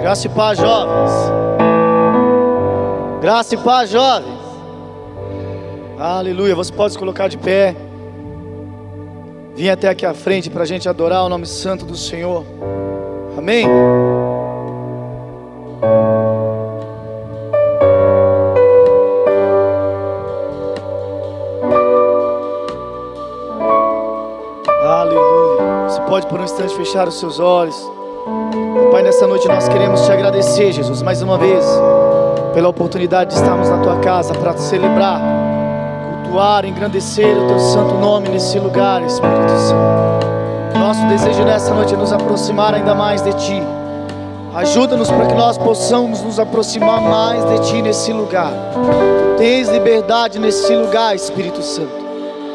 Graça e paz, jovens. Graça e paz, jovens. Aleluia. Você pode se colocar de pé. Vim até aqui à frente para a gente adorar o nome santo do Senhor. Amém. Aleluia. Você pode por um instante fechar os seus olhos. Pai, nessa noite nós queremos te agradecer, Jesus, mais uma vez, pela oportunidade de estarmos na tua casa para celebrar, cultuar, engrandecer o teu santo nome nesse lugar, Espírito Santo. Nosso desejo nessa noite é nos aproximar ainda mais de ti. Ajuda-nos para que nós possamos nos aproximar mais de ti nesse lugar. Tu tens liberdade nesse lugar, Espírito Santo.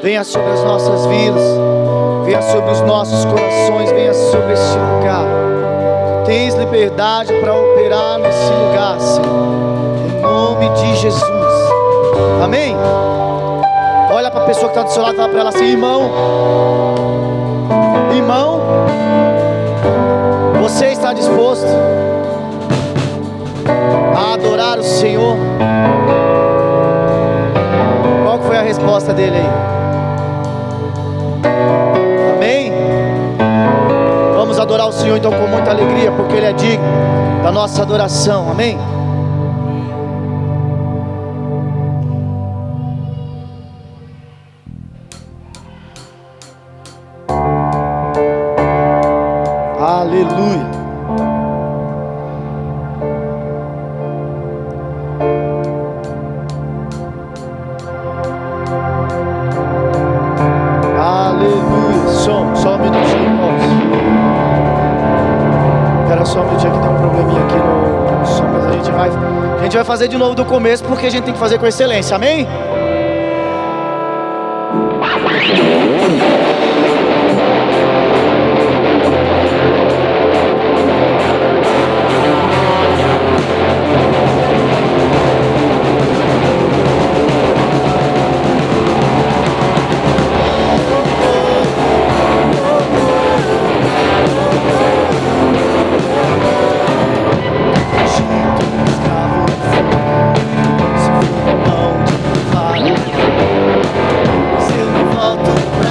Venha sobre as nossas vidas, venha sobre os nossos corações, venha sobre este lugar. Tens liberdade para operar nesse lugar, Senhor, em nome de Jesus. Amém? Olha para a pessoa que está do seu lado e fala para ela assim: irmão, você está disposto a adorar o Senhor? Qual foi a resposta dele aí? Amém? Vamos adorar o Senhor então com muita alegria, porque Ele é digno da nossa adoração. Amém? Aleluia. Aleluia. Só um minutinho, irmãos. Espera só um minutinho, que tem um probleminha aqui no som, mas a gente vai fazer de novo do começo, porque a gente tem que fazer com excelência. Amém? Se eu não volto pra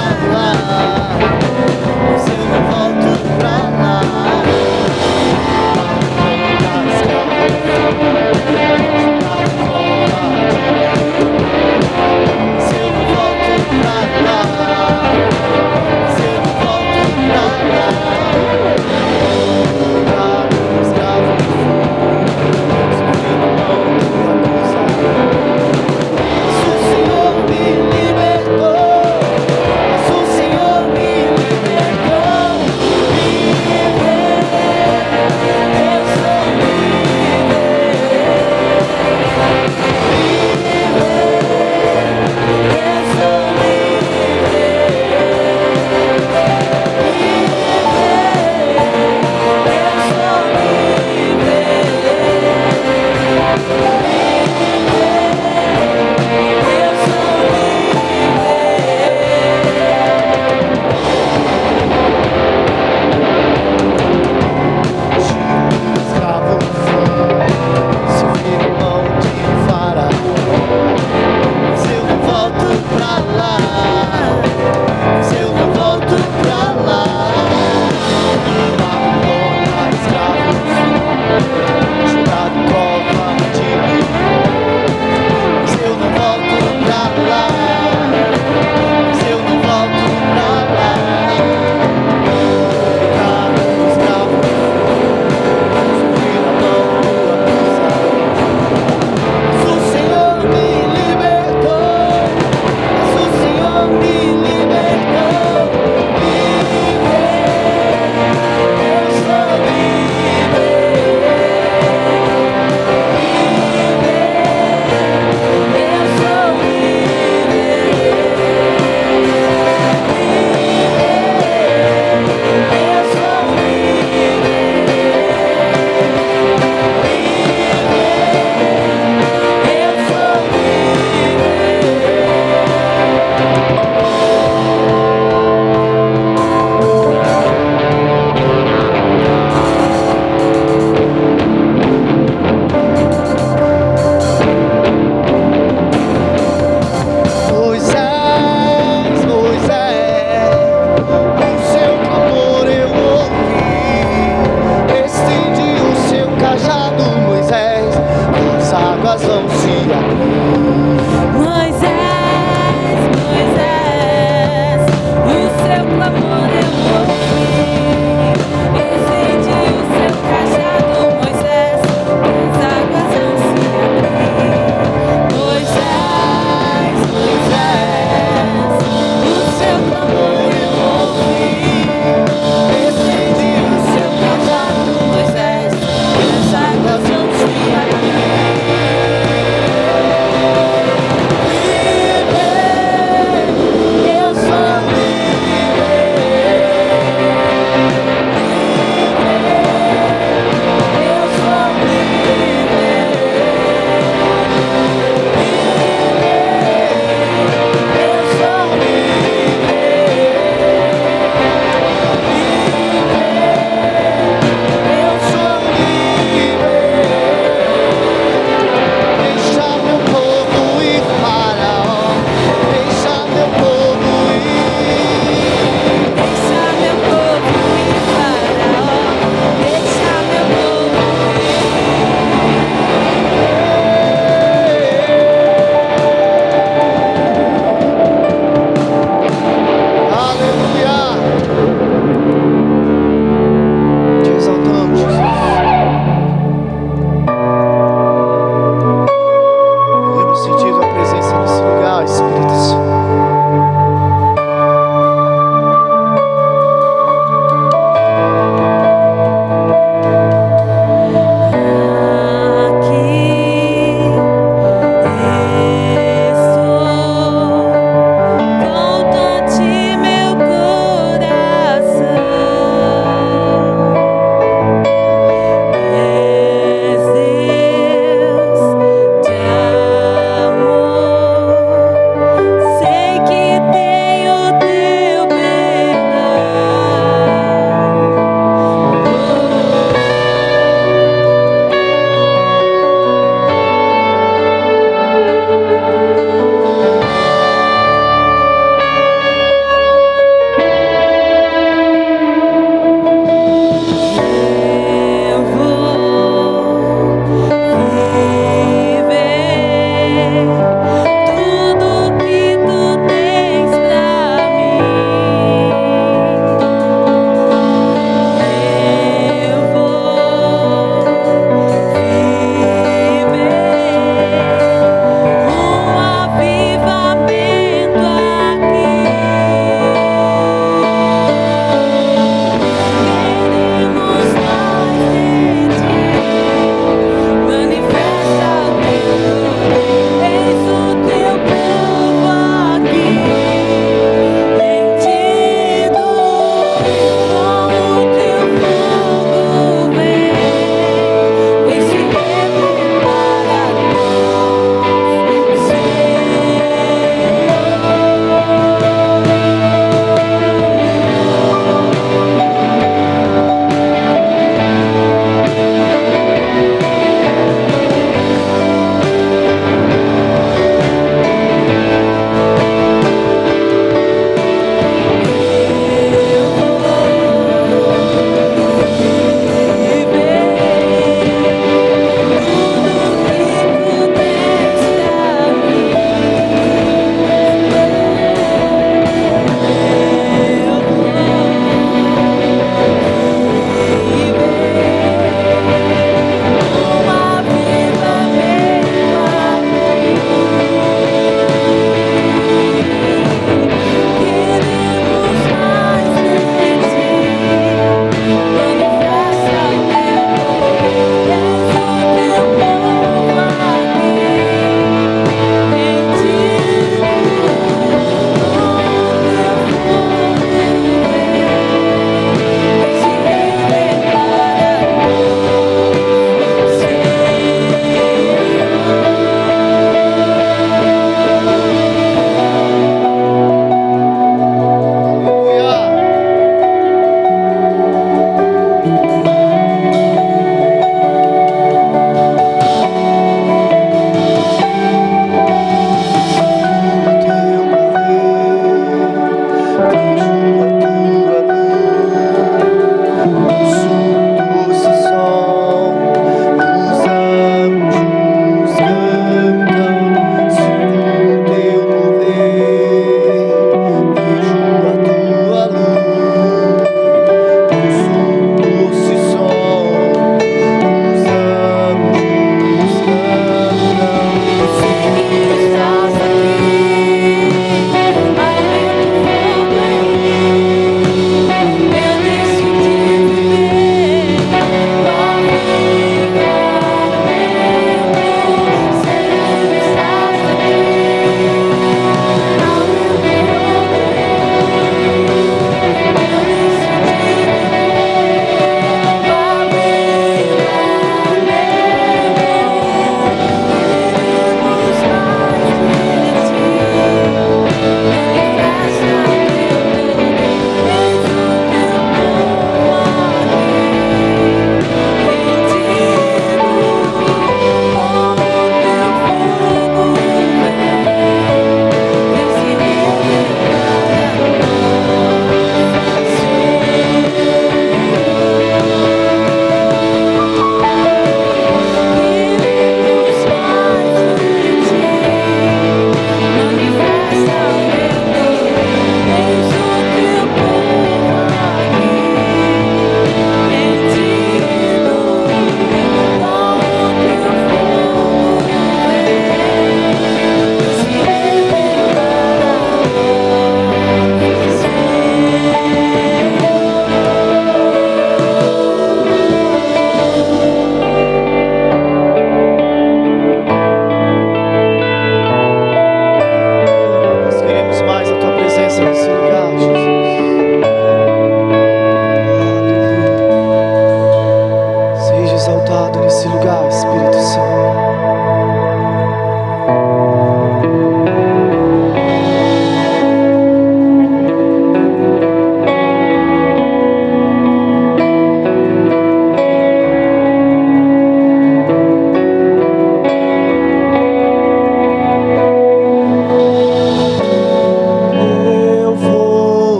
Jesus. Hemos sentido a presença nesse lugar, Espírito Santo.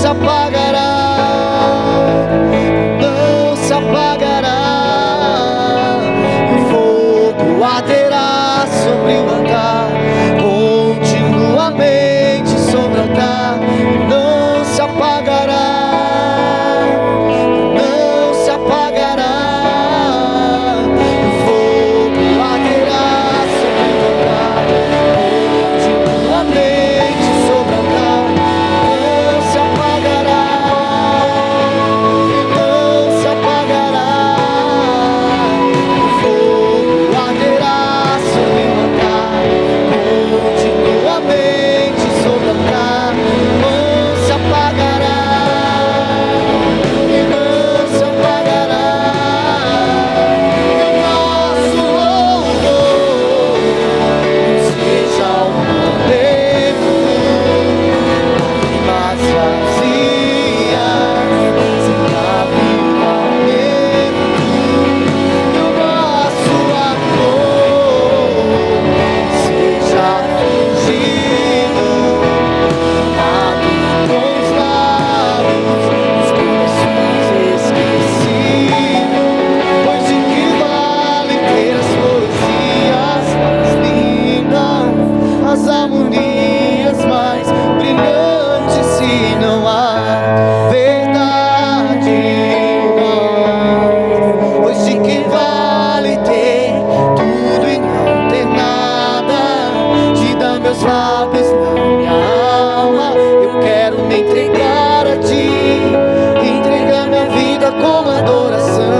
se apagará, não se apagará. O fogo arderá sobre o altar, continuamente sobre o altar, não se apagará, não se apagará. O fogo arderá sobre o altar, continuamente sobre o altar, não se apagará, não se apagará. O fogo arderá sobre o altar, continuamente sobre o altar, não se apagará, não se apagará. E o nosso louvor seja o momento, lágrimas vazias, sem avivamento. E o nosso amor seja fingido, amado com os lábios, os corações esquecidos. Pois de que vale ter as poesias mais lindas, as harmonias mais brilhantes, se não há verdade em nós? Pois de que vale ter tudo e não ter nada? Te dá meus lábios, não minha alma. Eu quero me entregar a ti, entregar minha vida como adoração.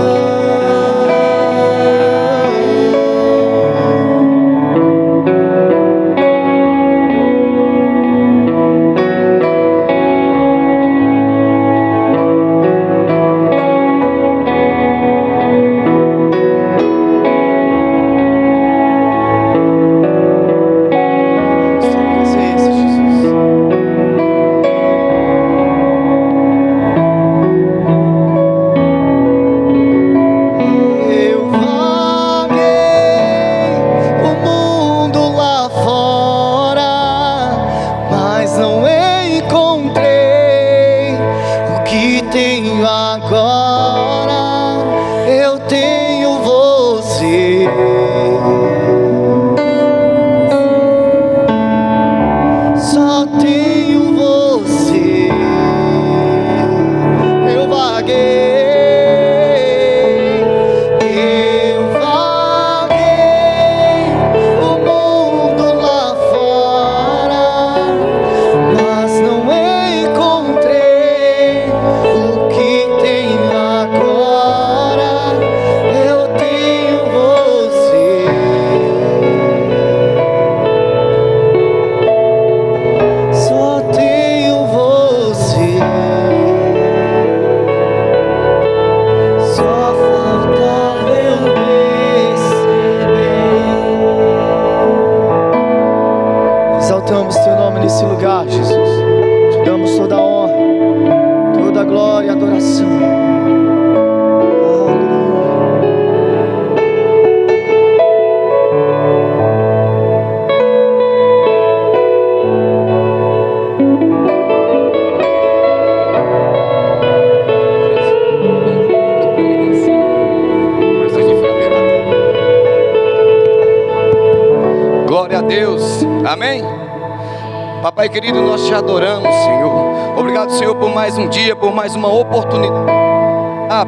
Sua presença, Jesus. Eu vaguei o mundo lá fora, mas não encontrei o que tenho agora. Eu tenho você, só tenho você. Eu vaguei o mundo lá fora, mas não encontrei o que tenho agora. Eu tenho você, só tenho você. Só faltava eu perceber. Exaltamos teu nome nesse lugar, Jesus. Te damos toda a honra, toda a glória e adoração. Glória a Deus, amém? Papai querido, nós te adoramos, Senhor. Obrigado, Senhor, por mais um dia, por mais uma oportunidade,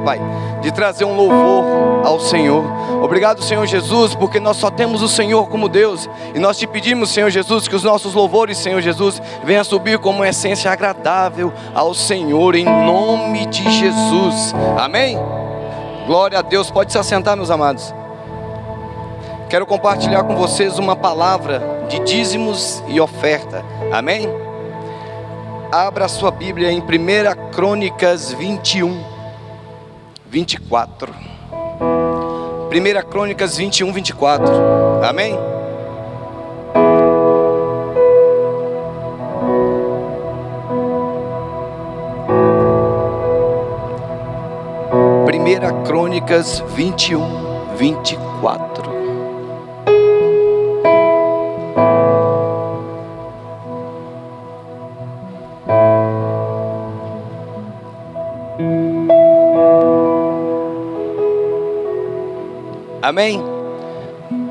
Pai, de trazer um louvor ao Senhor. Obrigado, Senhor Jesus, porque nós só temos o Senhor como Deus. E nós te pedimos, Senhor Jesus, que os nossos louvores, Senhor Jesus, venham subir como uma essência agradável ao Senhor, em nome de Jesus, amém? Glória a Deus, pode se assentar, meus amados. Quero compartilhar com vocês uma palavra de dízimos e oferta, amém? Abra a sua Bíblia em 1 Crônicas 21, 24. 1 Crônicas 21, 24, amém? Primeira Crônicas 21, 24. Amém?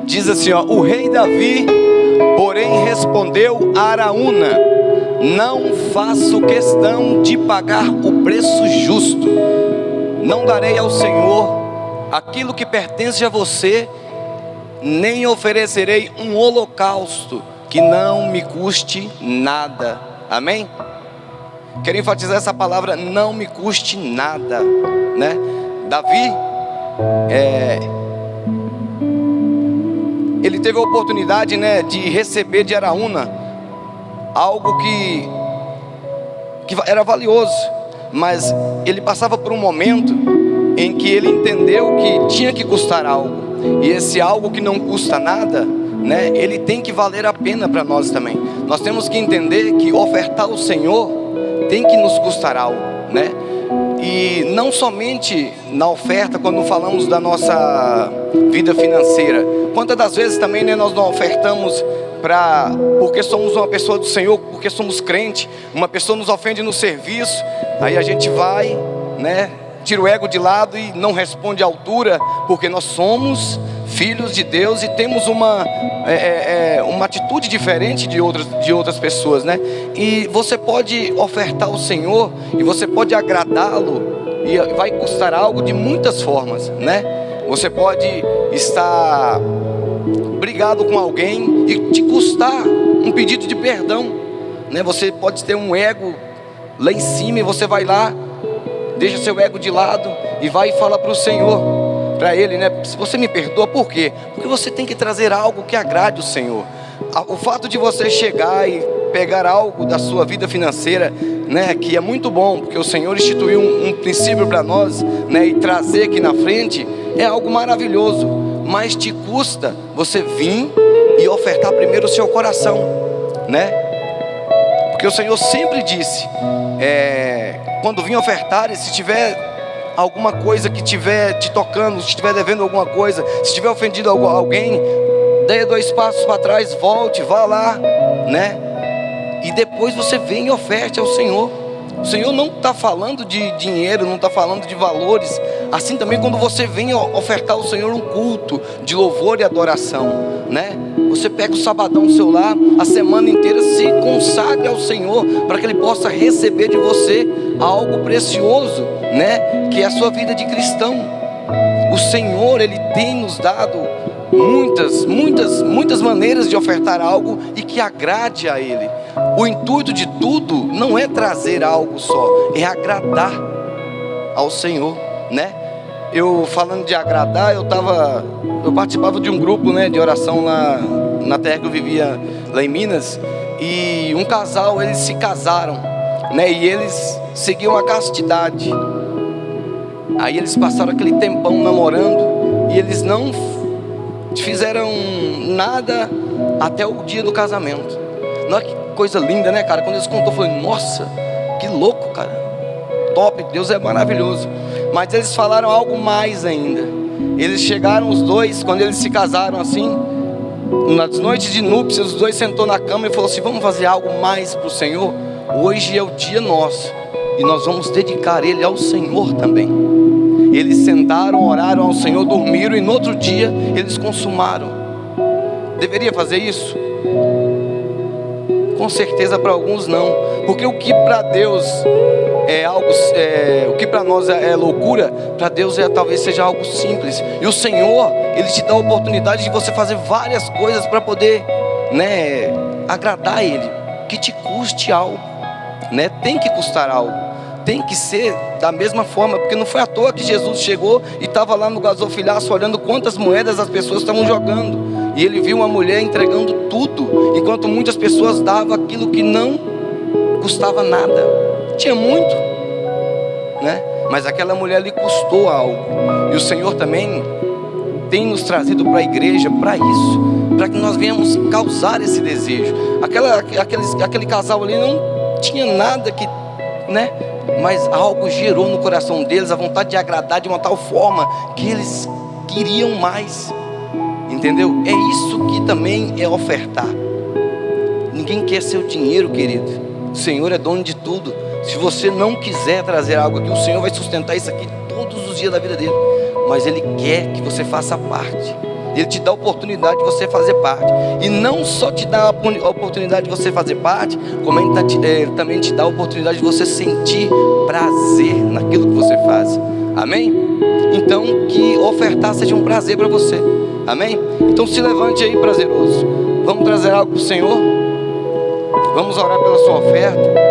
Diz assim, ó: o rei Davi, porém, respondeu a Araúna: não faço questão de pagar o preço justo. Não darei ao Senhor aquilo que pertence a você, nem oferecerei um holocausto que não me custe nada. Amém? Quero enfatizar essa palavra, não me custe nada, né? Davi, ele teve a oportunidade, né, de receber de Araúna algo que era valioso, mas ele passava por um momento em que ele entendeu que tinha que custar algo, e esse algo que não custa nada, né, ele tem que valer a pena para nós também. Nós temos que entender que ofertar ao Senhor tem que nos custar algo, né? E não somente na oferta, quando falamos da nossa vida financeira, quantas das vezes também, né, nós não ofertamos porque somos uma pessoa do Senhor, porque somos crente. Uma pessoa nos ofende no serviço, aí a gente vai, né, tira o ego de lado e não responde à altura, porque nós somos filhos de Deus e temos uma atitude diferente de outras pessoas, né? E você pode ofertar ao Senhor e você pode agradá-lo, e vai custar algo de muitas formas, né? Você pode estar brigado com alguém e te custar um pedido de perdão, né? Você pode ter um ego lá em cima e você vai lá, deixa seu ego de lado e vai e fala para o Senhor, para Ele, né? Se você me perdoa, por quê? Porque você tem que trazer algo que agrade o Senhor. O fato de você chegar e pegar algo da sua vida financeira, né, que é muito bom, porque o Senhor instituiu um princípio para nós, né, e trazer aqui na frente, é algo maravilhoso, mas te custa você vir e ofertar primeiro o seu coração, né? Porque o Senhor sempre disse, quando vir ofertar, se tiver alguma coisa que estiver te tocando, se estiver devendo alguma coisa, se estiver ofendido alguém, dê 2 passos para trás, volte, vá lá, né? E depois você vem e oferte ao Senhor. O Senhor não está falando de dinheiro, não está falando de valores. Assim também quando você vem ofertar ao Senhor um culto de louvor e adoração, né? Você pega o sabadão seu lá, a semana inteira se consagre ao Senhor, para que Ele possa receber de você algo precioso, né? Que é a sua vida de cristão. O Senhor, Ele tem nos dado muitas maneiras de ofertar algo e que agrade a Ele. O intuito de tudo não é trazer algo só, é agradar ao Senhor, né? Eu falando de agradar, eu participava de um grupo, né, de oração lá na terra que eu vivia, lá em Minas, e um casal, eles se casaram, né, e eles seguiam a castidade. Aí eles passaram aquele tempão namorando e eles não fizeram nada até o dia do casamento. Olha que coisa linda, né, cara? Quando eles contou, eu falei, nossa, que louco, cara, top, Deus é maravilhoso. Mas eles falaram algo mais ainda. Eles chegaram os dois, quando eles se casaram assim, nas noites de núpcias, os dois sentou na cama e falou assim, vamos fazer algo mais para o Senhor? Hoje é o dia nosso e nós vamos dedicar ele ao Senhor também. Eles sentaram, oraram ao Senhor, dormiram e no outro dia eles consumaram. Deveria fazer isso? Com certeza para alguns não, porque o que para Deus é algo, o que para nós é loucura, para Deus talvez seja algo simples. E o Senhor, Ele te dá a oportunidade de você fazer várias coisas para poder, né, agradar Ele, que te custe algo, né? Tem que custar algo, tem que ser da mesma forma, porque não foi à toa que Jesus chegou e estava lá no gasofilaço olhando quantas moedas as pessoas estavam jogando, e Ele viu uma mulher entregando tudo, enquanto muitas pessoas davam aquilo que não custava nada. Tinha muito, né? Mas aquela mulher lhe custou algo. E o Senhor também tem nos trazido para a igreja para isso, para que nós venhamos causar esse desejo. Aquele casal ali não tinha nada que, né? Mas algo gerou no coração deles a vontade de agradar de uma tal forma que eles queriam mais. Entendeu? É isso que também é ofertar. Ninguém quer seu dinheiro, querido. O Senhor é dono de tudo. Se você não quiser trazer algo aqui, o Senhor vai sustentar isso aqui todos os dias da vida dele. mas Ele quer que você faça parte. Ele te dá a oportunidade de você fazer parte. E não só te dá a oportunidade de você fazer parte, como Ele também te dá a oportunidade de você sentir prazer naquilo que você faz. Amém? Então, que ofertar seja um prazer para você. Amém? Então se levante aí, prazeroso. Vamos trazer algo para o Senhor. Vamos orar pela sua oferta.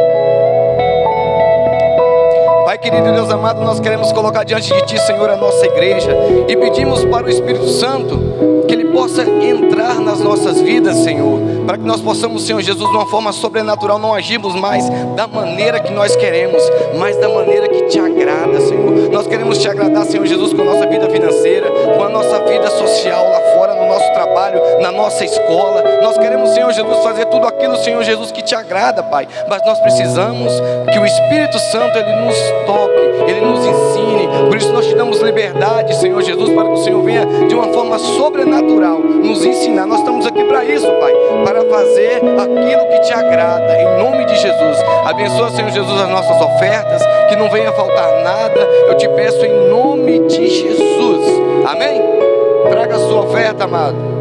Pai querido e Deus amado, nós queremos colocar diante de Ti, Senhor, a nossa igreja, e pedimos para o Espírito Santo que Ele possa entrar nas nossas vidas, Senhor, para que nós possamos, Senhor Jesus, de uma forma sobrenatural, não agirmos mais da maneira que nós queremos, mas da maneira que Te agrada, Senhor. Nós queremos Te agradar, Senhor Jesus, com a nossa vida financeira, com a nossa vida social lá fora, no nosso trabalho, na nossa escola. Nós queremos, Senhor Jesus, fazer tudo aquilo, Senhor Jesus, que Te agrada, Pai, mas nós precisamos que o Espírito Santo, Ele nos toque, Ele nos ensine. Por isso nós Te damos liberdade, Senhor Jesus, para que o Senhor venha de uma forma sobrenatural nos ensinar. Nós estamos aqui para isso, Pai, para fazer aquilo que Te agrada, em nome de Jesus. Abençoa, Senhor Jesus, as nossas ofertas, que não venha faltar nada, eu Te peço em nome de Jesus. Amém? Traga a sua oferta, amado.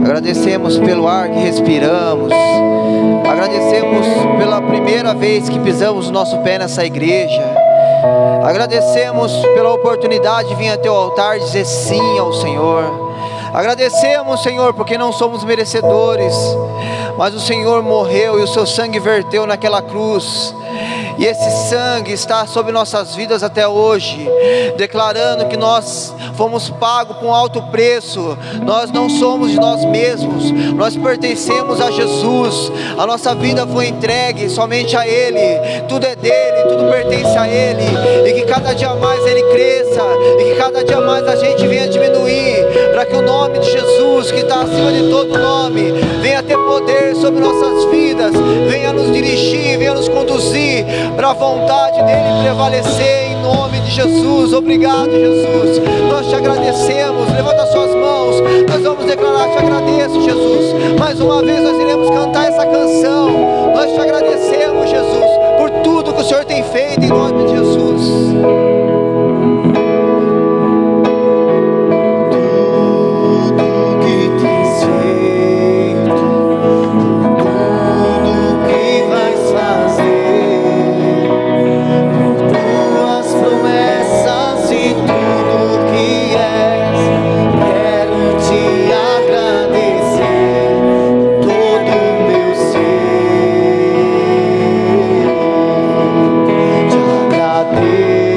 Agradecemos pelo ar que respiramos. Agradecemos pela primeira vez que pisamos o nosso pé nessa igreja. Agradecemos pela oportunidade de vir até o altar e dizer sim ao Senhor. Agradecemos, Senhor, porque não somos merecedores, mas o Senhor morreu e o seu sangue verteu naquela cruz. E esse sangue está sobre nossas vidas até hoje, declarando que nós fomos pagos por um alto preço. Nós não somos de nós mesmos, nós pertencemos a Jesus. A nossa vida foi entregue somente a Ele. Tudo é dele, tudo pertence a Ele. E que cada dia mais Ele cresça, e que cada dia mais a gente venha diminuir, para que o nome de Jesus, que está acima de todo nome, venha ter poder sobre nossas vidas, venha nos dirigir, venha nos conduzir para a vontade dele prevalecer, em nome de Jesus. Obrigado, Jesus, nós te agradecemos. Levanta suas mãos, nós vamos declarar: te agradeço, Jesus. Mais uma vez nós iremos cantar essa canção. Nós te agradecemos, Jesus, por tudo que o Senhor tem feito, em nome de Jesus. Te agradeço.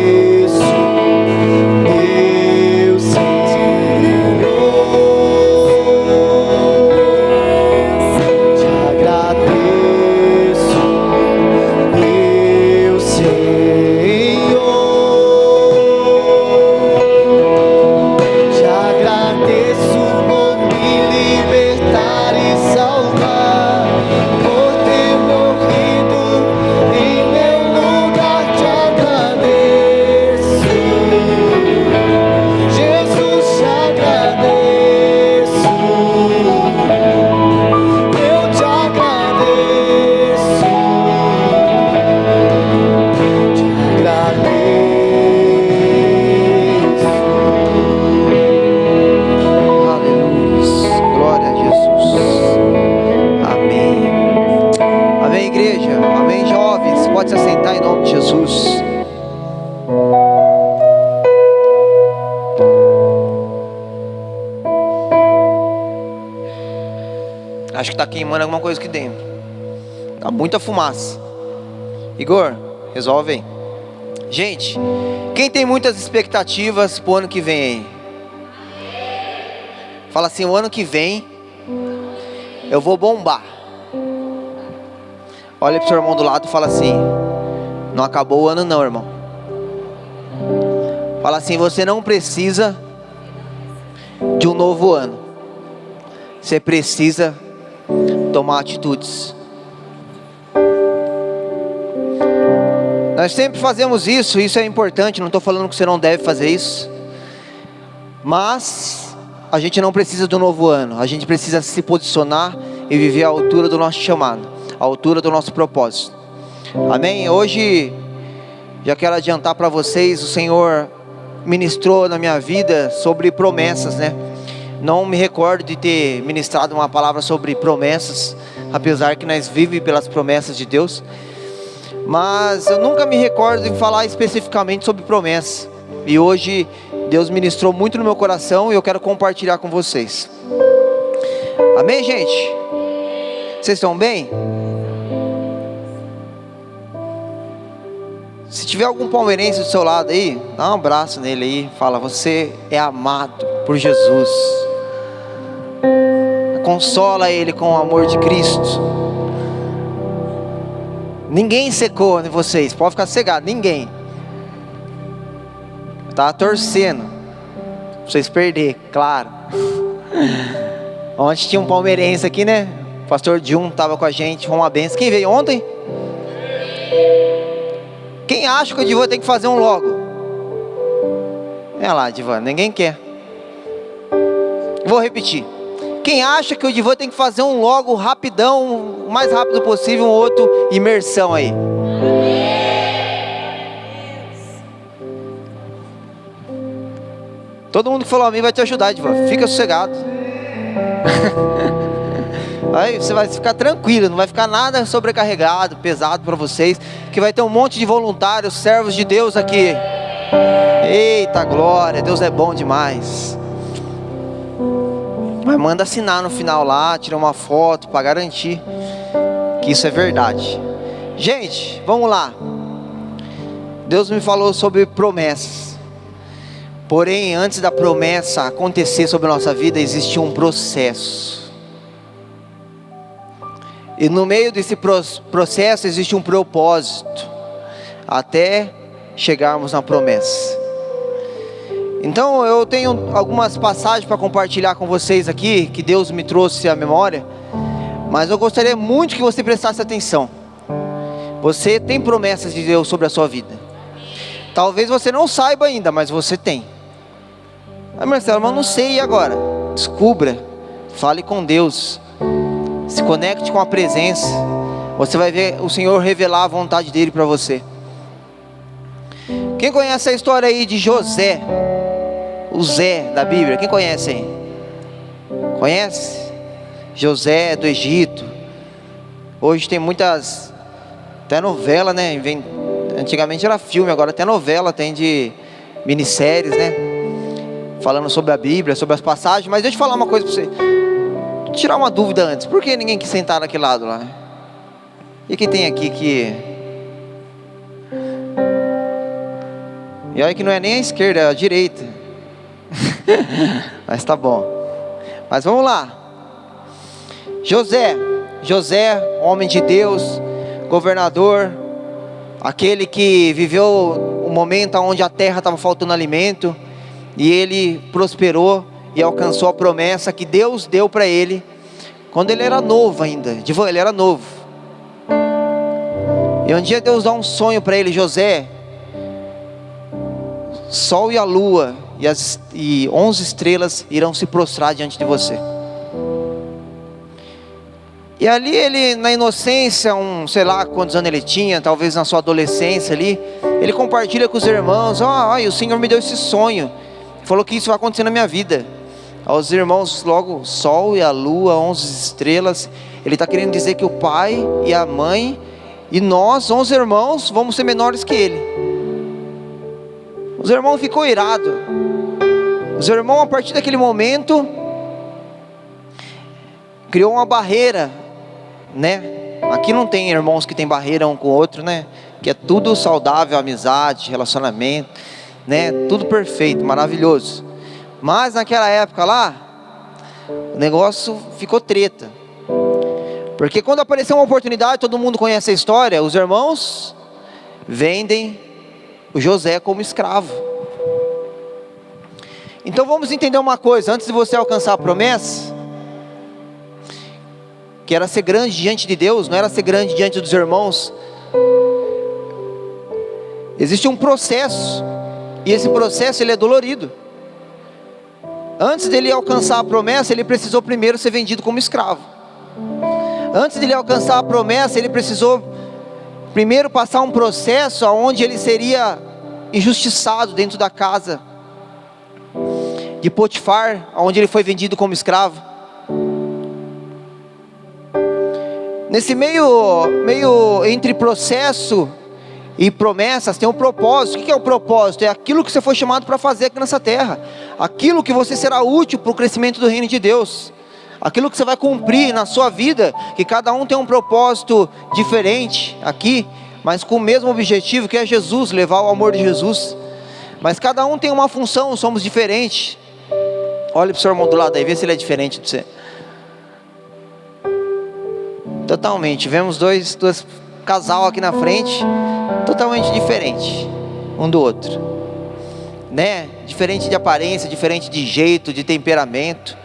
Acho que está queimando alguma coisa aqui dentro. Tá muita fumaça. Igor, resolve aí. Gente, quem tem muitas expectativas pro ano que vem aí? Fala assim, o ano que vem eu vou bombar. Olha pro seu irmão do lado e fala assim, não acabou o ano não, irmão. Fala assim, você não precisa de um novo ano. Você precisa tomar atitudes. Nós sempre fazemos isso é importante, não estou falando que você não deve fazer isso. Mas a gente não precisa do novo ano, a gente precisa se posicionar e viver à altura do nosso chamado, à altura do nosso propósito. Amém? Hoje, já quero adiantar para vocês, o Senhor ministrou na minha vida sobre promessas, né? Não me recordo de ter ministrado uma palavra sobre promessas, apesar que nós vivemos pelas promessas de Deus. Mas eu nunca me recordo de falar especificamente sobre promessas. E hoje Deus ministrou muito no meu coração e eu quero compartilhar com vocês. Amém, gente? Vocês estão bem? Se tiver algum palmeirense do seu lado aí, dá um abraço nele aí. Fala, você é amado por Jesus. Consola ele com o amor de Cristo. Ninguém secou em vocês, pode ficar cegado, ninguém. Tá torcendo pra vocês perderem, claro. Ontem tinha um palmeirense aqui, né? O pastor Jun tava com a gente, foi uma benção. Quem veio ontem? Quem acha que o Divan tem que fazer um logo? É lá, Divan, ninguém quer. Vou repetir. Quem acha que o Divan tem que fazer um logo rapidão, o mais rápido possível, um outro imersão aí? Todo mundo que falou a mim vai te ajudar, Divan. Fica sossegado. Aí você vai ficar tranquilo, não vai ficar nada sobrecarregado, pesado para vocês, que vai ter um monte de voluntários, servos de Deus aqui. Eita glória, Deus é bom demais. Mas manda assinar no final lá, tirar uma foto para garantir que isso é verdade. Gente, vamos lá. Deus me falou sobre promessas. Porém, antes da promessa acontecer sobre a nossa vida, existe um processo. E no meio desse processo existe um propósito, até chegarmos na promessa. Então eu tenho algumas passagens para compartilhar com vocês aqui, que Deus me trouxe à memória, mas eu gostaria muito que você prestasse atenção. Você tem promessas de Deus sobre a sua vida. Talvez você não saiba ainda, mas você tem. Ah, Marcelo, mas eu não sei, e agora? Descubra, fale com Deus, se conecte com a presença. Você vai ver o Senhor revelar a vontade dele para você. Quem conhece a história aí de José? O Zé da Bíblia, quem conhece aí? Conhece? José do Egito. Hoje tem muitas, até novela, né? Antigamente era filme, agora até novela tem de minisséries, né? Falando sobre a Bíblia, sobre as passagens. Mas deixa eu falar uma coisa para você. Tirar uma dúvida antes. Por que ninguém quis sentar naquele lado lá? E quem tem aqui que... E olha que não é nem a esquerda, é a direita. Mas tá bom. Mas vamos lá. José, homem de Deus, governador, aquele que viveu um momento onde a terra estava faltando alimento, e ele prosperou e alcançou a promessa que Deus deu para ele quando ele era novo ainda. Ele era novo. E um dia Deus dá um sonho para ele: José, sol e a lua e 11 estrelas irão se prostrar diante de você. E ali ele, na inocência, sei lá quantos anos ele tinha, talvez na sua adolescência ali, ele compartilha com os irmãos: o Senhor me deu esse sonho, falou que isso vai acontecer na minha vida. Aos irmãos, logo, sol e a lua, 11 estrelas. Ele está querendo dizer que o pai e a mãe e nós, 11 irmãos, vamos ser menores que ele. Os irmãos ficou irado. Os irmãos, a partir daquele momento, criou uma barreira, né? Aqui não tem irmãos que tem barreira um com o outro, né? Que é tudo saudável, amizade, relacionamento, né? Tudo perfeito, maravilhoso. Mas naquela época lá, o negócio ficou treta. Porque quando apareceu uma oportunidade, todo mundo conhece a história, os irmãos vendem o José como escravo. Então vamos entender uma coisa, antes de você alcançar a promessa, que era ser grande diante de Deus, não era ser grande diante dos irmãos. Existe um processo, e esse processo ele é dolorido. Antes dele alcançar a promessa, ele precisou primeiro ser vendido como escravo. Antes dele alcançar a promessa, ele precisou primeiro passar um processo onde ele seria injustiçado dentro da casa de Potifar, onde ele foi vendido como escravo. Nesse meio entre processo e promessas tem um propósito. O que é o propósito? É aquilo que você foi chamado para fazer aqui nessa terra, aquilo que você será útil para o crescimento do reino de Deus, aquilo que você vai cumprir na sua vida, que cada um tem um propósito diferente aqui, mas com o mesmo objetivo, que é Jesus, levar o amor de Jesus. Mas cada um tem uma função, somos diferentes. Olha para o seu irmão do lado aí, vê se ele é diferente de você. Totalmente, vemos dois casal aqui na frente, totalmente diferente um do outro, né? Diferente de aparência, diferente de jeito, de temperamento,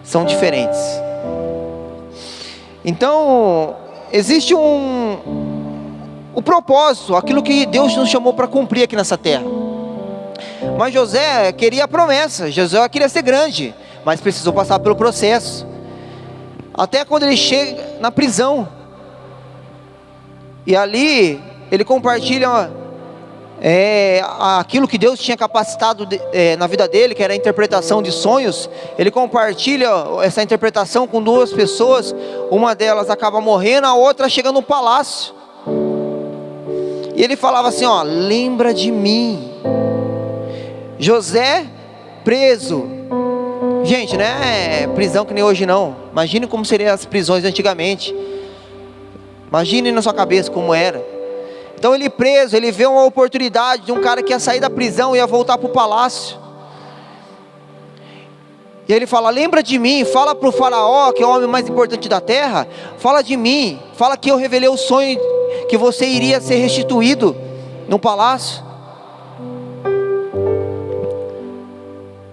são diferentes. Então existe o propósito, aquilo que Deus nos chamou para cumprir aqui nessa terra. Mas José queria a promessa, José queria ser grande, mas precisou passar pelo processo. Até quando ele chega na prisão, e ali ele compartilha aquilo que Deus tinha capacitado na vida dele, que era a interpretação de sonhos. Ele compartilha essa interpretação com duas pessoas, uma delas acaba morrendo, a outra chega no palácio, e ele falava assim, ó, lembra de mim. José preso, gente, não é prisão que nem hoje não. Imagine como seriam as prisões antigamente. Imagine na sua cabeça como era. Então ele preso, ele vê uma oportunidade de um cara que ia sair da prisão e ia voltar para o palácio. E ele fala, lembra de mim, fala para o faraó, que é o homem mais importante da terra, fala de mim, fala que eu revelei o sonho, que você iria ser restituído no palácio.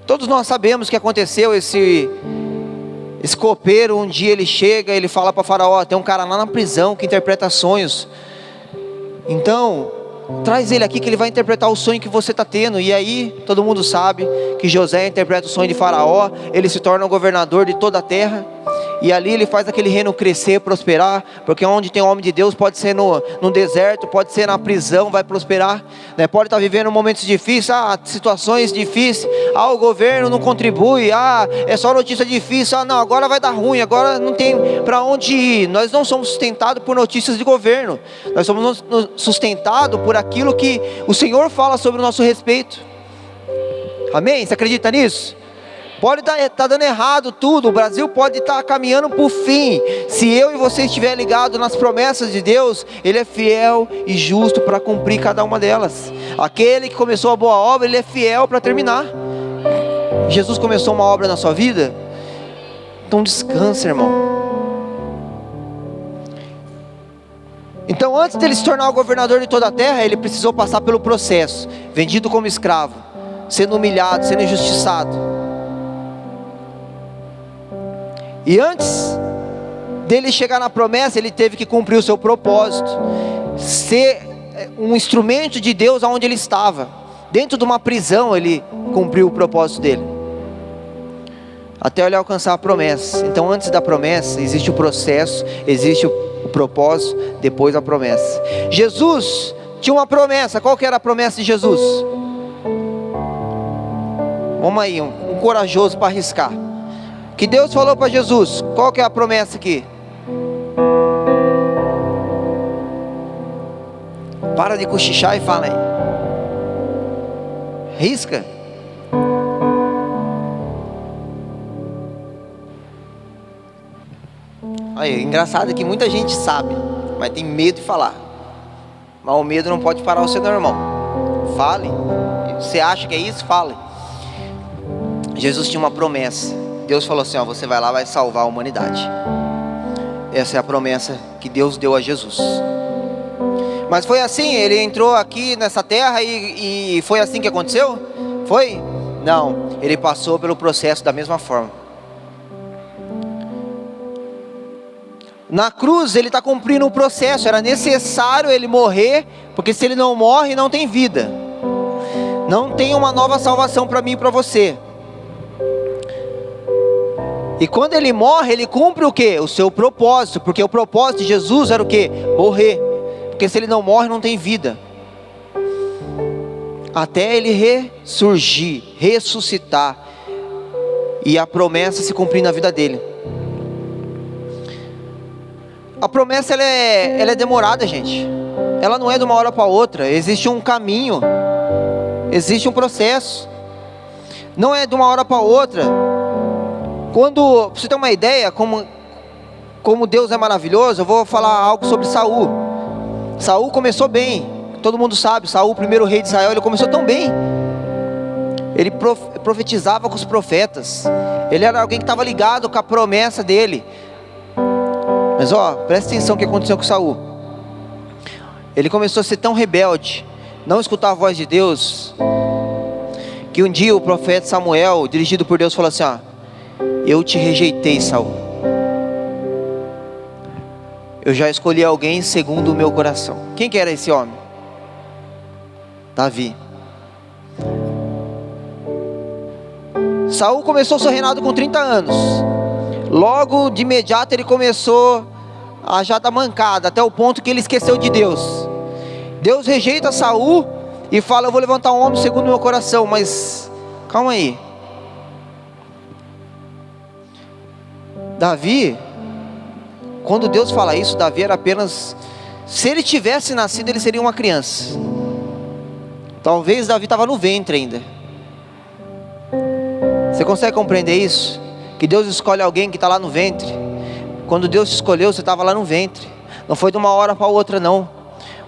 Todos nós sabemos que aconteceu. Esse copeiro, um dia ele chega, ele fala para faraó, tem um cara lá na prisão que interpreta sonhos, então traz ele aqui que ele vai interpretar o sonho que você está tendo. E aí todo mundo sabe que José interpreta o sonho de faraó, ele se torna o governador de toda a terra, e ali ele faz aquele reino crescer, prosperar, porque onde tem homem de Deus, pode ser no deserto, pode ser na prisão, vai prosperar, né? Pode estar vivendo momentos difíceis, situações difíceis, o governo não contribui, é só notícia difícil, não, agora vai dar ruim, agora não tem para onde ir. Nós não somos sustentados por notícias de governo, nós somos sustentados por aquilo que o Senhor fala sobre o nosso respeito. Amém? Você acredita nisso? Pode estar dando errado tudo, o Brasil pode estar caminhando para o fim. Se eu e você estiver ligado nas promessas de Deus, Ele é fiel e justo para cumprir cada uma delas. Aquele que começou a boa obra, Ele é fiel para terminar. Jesus começou uma obra na sua vida, então descansa, irmão. Então antes dele se tornar o governador de toda a terra, ele precisou passar pelo processo, vendido como escravo, sendo humilhado, sendo injustiçado. E antes dele chegar na promessa, ele teve que cumprir o seu propósito, ser um instrumento de Deus aonde ele estava. Dentro de uma prisão ele cumpriu o propósito dele, até ele alcançar a promessa. Então antes da promessa existe o processo, existe o propósito, depois a promessa. Jesus tinha uma promessa. Qual que era a promessa de Jesus? Vamos aí, um corajoso para arriscar. Que Deus falou para Jesus, qual que é a promessa aqui? Para de cochichar e fala aí. Risca. Aí, engraçado é que muita gente sabe, mas tem medo de falar. Mas o medo não pode parar você, não, irmão. Fale. Você acha que é isso? Fale. Jesus tinha uma promessa. Deus falou assim, ó, você vai lá, vai salvar a humanidade. Essa é a promessa que Deus deu a Jesus. Mas foi assim, ele entrou aqui nessa terra e foi assim que aconteceu? Foi? Não, ele passou pelo processo da mesma forma. Na cruz ele está cumprindo um processo. Era necessário ele morrer, porque se ele não morre, não tem vida. Não tem uma nova salvação para mim e para você. E quando ele morre, ele cumpre o quê? O seu propósito. Porque o propósito de Jesus era o quê? Morrer. Porque se ele não morre, não tem vida. Até ele ressurgir, ressuscitar, e a promessa se cumprir na vida dele. A promessa ela é demorada, gente. Ela não é de uma hora para outra. Existe um caminho, existe um processo. Não é de uma hora para outra. Quando você tem uma ideia como Deus é maravilhoso, eu vou falar algo sobre Saul. Saul começou bem. Todo mundo sabe, Saul, o primeiro rei de Israel, ele começou tão bem. Ele profetizava com os profetas. Ele era alguém que estava ligado com a promessa dele. Mas presta atenção o que aconteceu com Saul. Ele começou a ser tão rebelde, não escutar a voz de Deus, que um dia o profeta Samuel, dirigido por Deus, falou assim, eu te rejeitei, Saul. Eu já escolhi alguém segundo o meu coração. Quem que era esse homem? Davi. Saul começou seu reinado com 30 anos. Logo de imediato ele começou a já dar mancada, até o ponto que ele esqueceu de Deus. Deus rejeita Saul e fala, eu vou levantar um homem segundo o meu coração. Mas calma aí, Davi, quando Deus fala isso, Davi era apenas, se ele tivesse nascido, ele seria uma criança. Talvez Davi estava no ventre ainda. Você consegue compreender isso? Que Deus escolhe alguém que está lá no ventre. Quando Deus te escolheu, você estava lá no ventre. Não foi de uma hora para outra, não.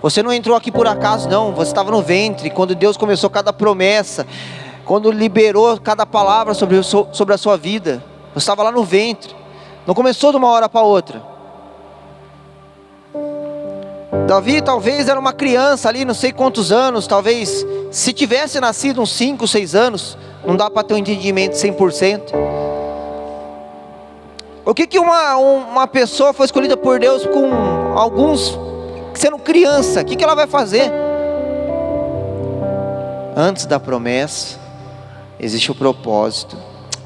Você não entrou aqui por acaso, não. Você estava no ventre. Quando Deus começou cada promessa, quando liberou cada palavra sobre a sua vida, você estava lá no ventre. Não começou de uma hora para outra. Davi talvez era uma criança ali, não sei quantos anos. Talvez se tivesse nascido uns 5, 6 anos, não dá para ter um entendimento 100%. O que uma pessoa foi escolhida por Deus com alguns sendo criança, o que ela vai fazer? Antes da promessa existe o propósito,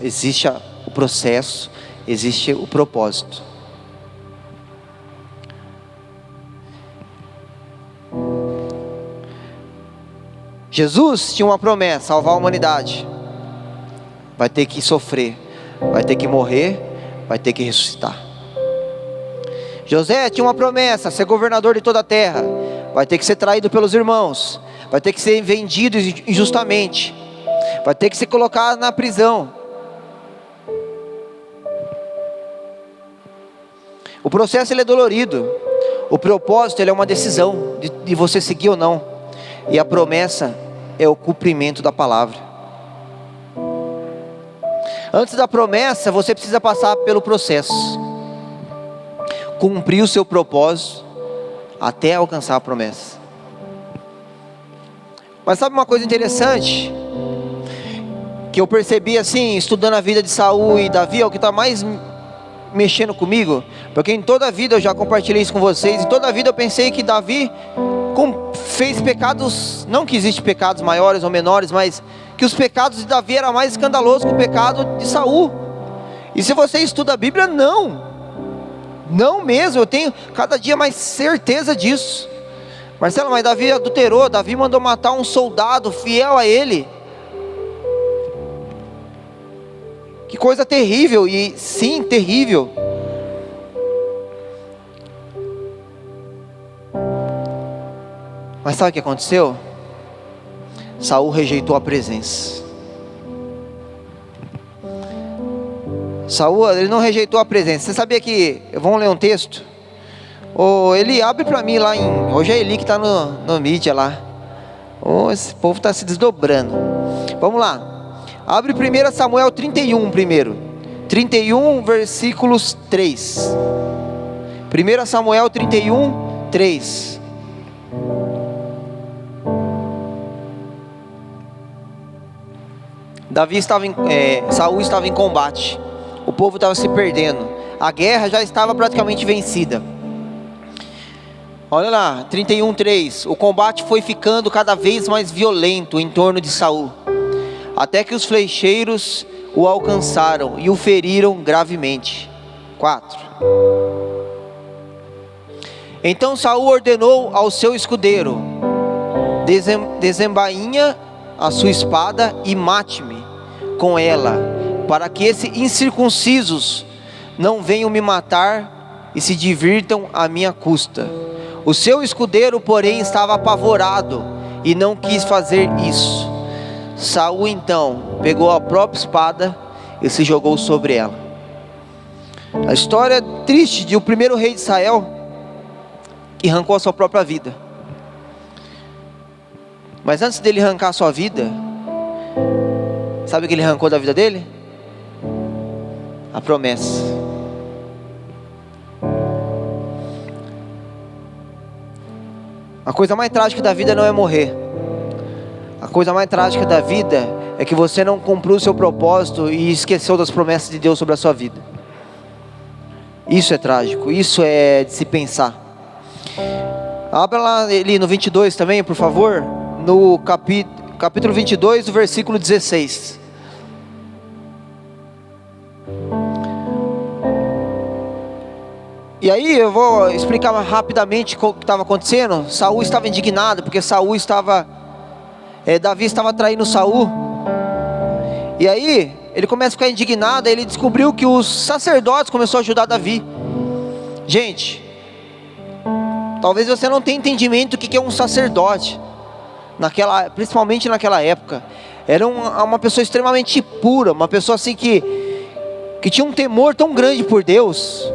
existe o processo, existe o propósito. Jesus tinha uma promessa, salvar a humanidade. Vai ter que sofrer, vai ter que morrer, vai ter que ressuscitar. José tinha uma promessa, ser governador de toda a terra. Vai ter que ser traído pelos irmãos, vai ter que ser vendido injustamente, vai ter que ser colocado na prisão. O processo ele é dolorido. O propósito ele é uma decisão de você seguir ou não. E a promessa é o cumprimento da palavra. Antes da promessa, você precisa passar pelo processo, cumprir o seu propósito até alcançar a promessa. Mas sabe uma coisa interessante que eu percebi assim, estudando a vida de Saul e Davi, é o que está mais mexendo comigo, porque em toda a vida eu já compartilhei isso com vocês. Em toda a vida eu pensei que Davi fez pecados, não que existem pecados maiores ou menores, mas que os pecados de Davi eram mais escandalosos que o pecado de Saul. E se você estuda a Bíblia, não mesmo, eu tenho cada dia mais certeza disso. Marcelo, mas Davi adulterou, Davi mandou matar um soldado fiel a ele. Que coisa terrível, e sim, terrível. Mas sabe o que aconteceu? Saul rejeitou a presença. Saul, ele não rejeitou a presença. Você sabia que, vamos ler um texto? Ele abre para mim lá hoje é Eli que está no mídia lá. Esse povo está se desdobrando. Vamos lá, abre 1 Samuel 31 primeiro, 31 versículos 3. 1 Samuel 31, 3. Saul estava em combate, o povo estava se perdendo, a guerra já estava praticamente vencida. Olha lá, 31:3. O combate foi ficando cada vez mais violento em torno de Saul, até que os flecheiros o alcançaram e o feriram gravemente. 4. Então Saul ordenou ao seu escudeiro: desembainha a sua espada e mate-me com ela, para que esses incircuncisos não venham me matar e se divirtam à minha custa. O seu escudeiro, porém, estava apavorado e não quis fazer isso. Saul então pegou a própria espada e se jogou sobre ela. A história triste de o primeiro rei de Israel, que arrancou a sua própria vida. Mas antes dele arrancar a sua vida, sabe o que ele arrancou da vida dele? A promessa. A coisa mais trágica da vida não é morrer. A coisa mais trágica da vida é que você não cumpriu o seu propósito e esqueceu das promessas de Deus sobre a sua vida. Isso é trágico, isso é de se pensar. Abra lá ali no 22 também, por favor. No capítulo 22, o versículo 16. E aí eu vou explicar rapidamente o que estava acontecendo. Saul estava indignado, porque Davi estava traindo Saul. E aí ele começa a ficar indignado. Ele descobriu que os sacerdotes começaram a ajudar Davi. Gente, talvez você não tenha entendimento do que é um sacerdote, principalmente naquela época. Era uma pessoa extremamente pura, uma pessoa assim que tinha um temor tão grande por Deus.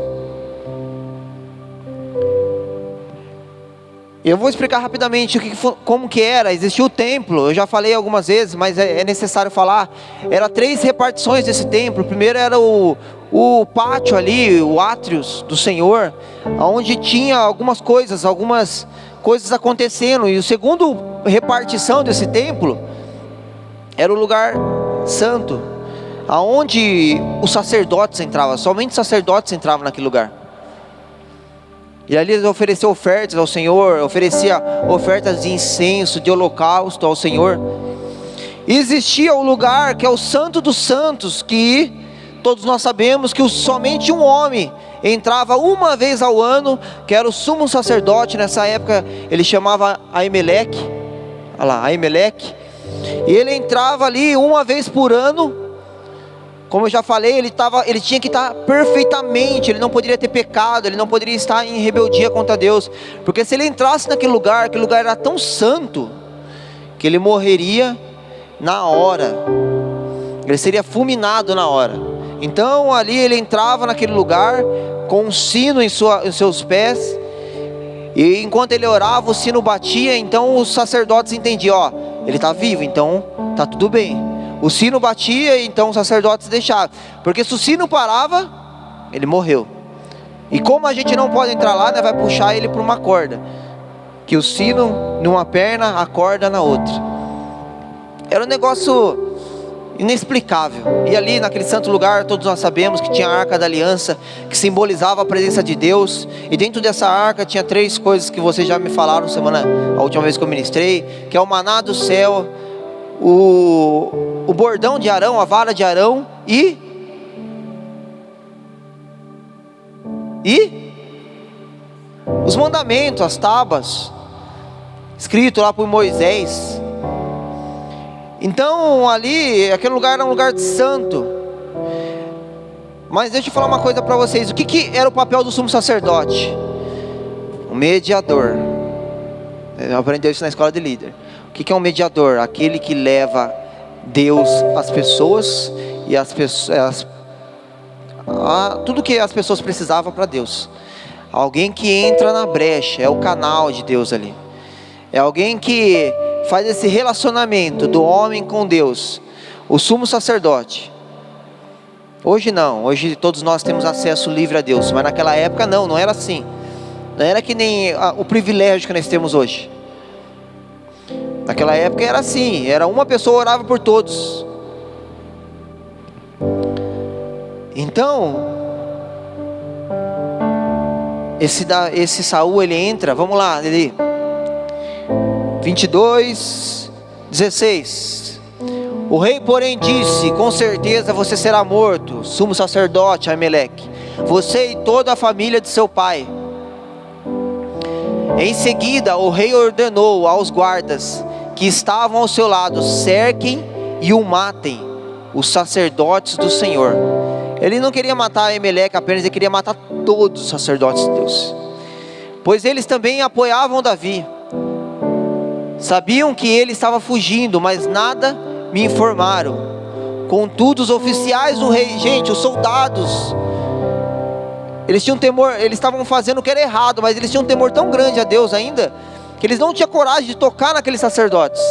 Eu vou explicar rapidamente como que era. Existia o templo, eu já falei algumas vezes, mas é necessário falar. Era 3 repartições desse templo. O primeiro era o pátio ali, o átrio do Senhor, onde tinha algumas coisas acontecendo. E o segundo repartição desse templo era o lugar santo, aonde os sacerdotes entravam. Somente os sacerdotes entravam naquele lugar. E ali eles ofereciam ofertas ao Senhor, oferecia ofertas de incenso, de holocausto ao Senhor. E existia o lugar que é o Santo dos Santos, que todos nós sabemos que somente um homem entrava uma vez ao ano, que era o sumo sacerdote. Nessa época ele chamava Aimeleque. Olha lá, Aimeleque. E ele entrava ali uma vez por ano. Como eu já falei, ele tinha que estar perfeitamente, ele não poderia ter pecado, ele não poderia estar em rebeldia contra Deus, porque se ele entrasse naquele lugar, aquele lugar era tão santo, que ele morreria na hora, ele seria fulminado na hora. Então ali ele entrava naquele lugar, com um sino em seus pés, e enquanto ele orava, o sino batia. Então os sacerdotes entendiam, ele está vivo, então está tudo bem. O sino batia, então os sacerdotes deixavam, porque se o sino parava, ele morreu. E como a gente não pode entrar lá, né, vai puxar ele por uma corda, que o sino numa perna, a corda na outra. Era um negócio inexplicável. E ali naquele santo lugar, todos nós sabemos que tinha a arca da aliança, que simbolizava a presença de Deus. E dentro dessa arca tinha 3 coisas que vocês já me falaram a última vez que eu ministrei, que é o maná do céu, o bordão de Arão, a vara de Arão e os mandamentos, as tábuas, escrito lá por Moisés. Então ali, aquele lugar era um lugar santo. Mas deixa eu falar uma coisa para vocês. O que era o papel do sumo sacerdote? O mediador. Eu aprendi isso na escola de líder. O que é um mediador? Aquele que leva Deus às pessoas, e tudo que as pessoas precisavam para Deus. Alguém que entra na brecha, é o canal de Deus ali. É alguém que faz esse relacionamento do homem com Deus, o sumo sacerdote. Hoje não, hoje todos nós temos acesso livre a Deus, mas naquela época não era assim. Não era que nem o privilégio que nós temos hoje. Naquela época era assim, era uma pessoa orava por todos. Então, esse Saul, ele entra, vamos lá, ele 22:16. O rei, porém, disse: com certeza você será morto, sumo sacerdote Aimeleque, você e toda a família de seu pai. Em seguida, o rei ordenou aos guardas que estavam ao seu lado: cerquem e o matem, os sacerdotes do Senhor. Ele não queria matar Aimeleque apenas, ele queria matar todos os sacerdotes de Deus, pois eles também apoiavam Davi. Sabiam que ele estava fugindo, mas nada me informaram. Contudo, os oficiais do rei, gente, os soldados, eles tinham temor, eles estavam fazendo o que era errado, mas eles tinham um temor tão grande a Deus ainda, que eles não tinham coragem de tocar naqueles sacerdotes.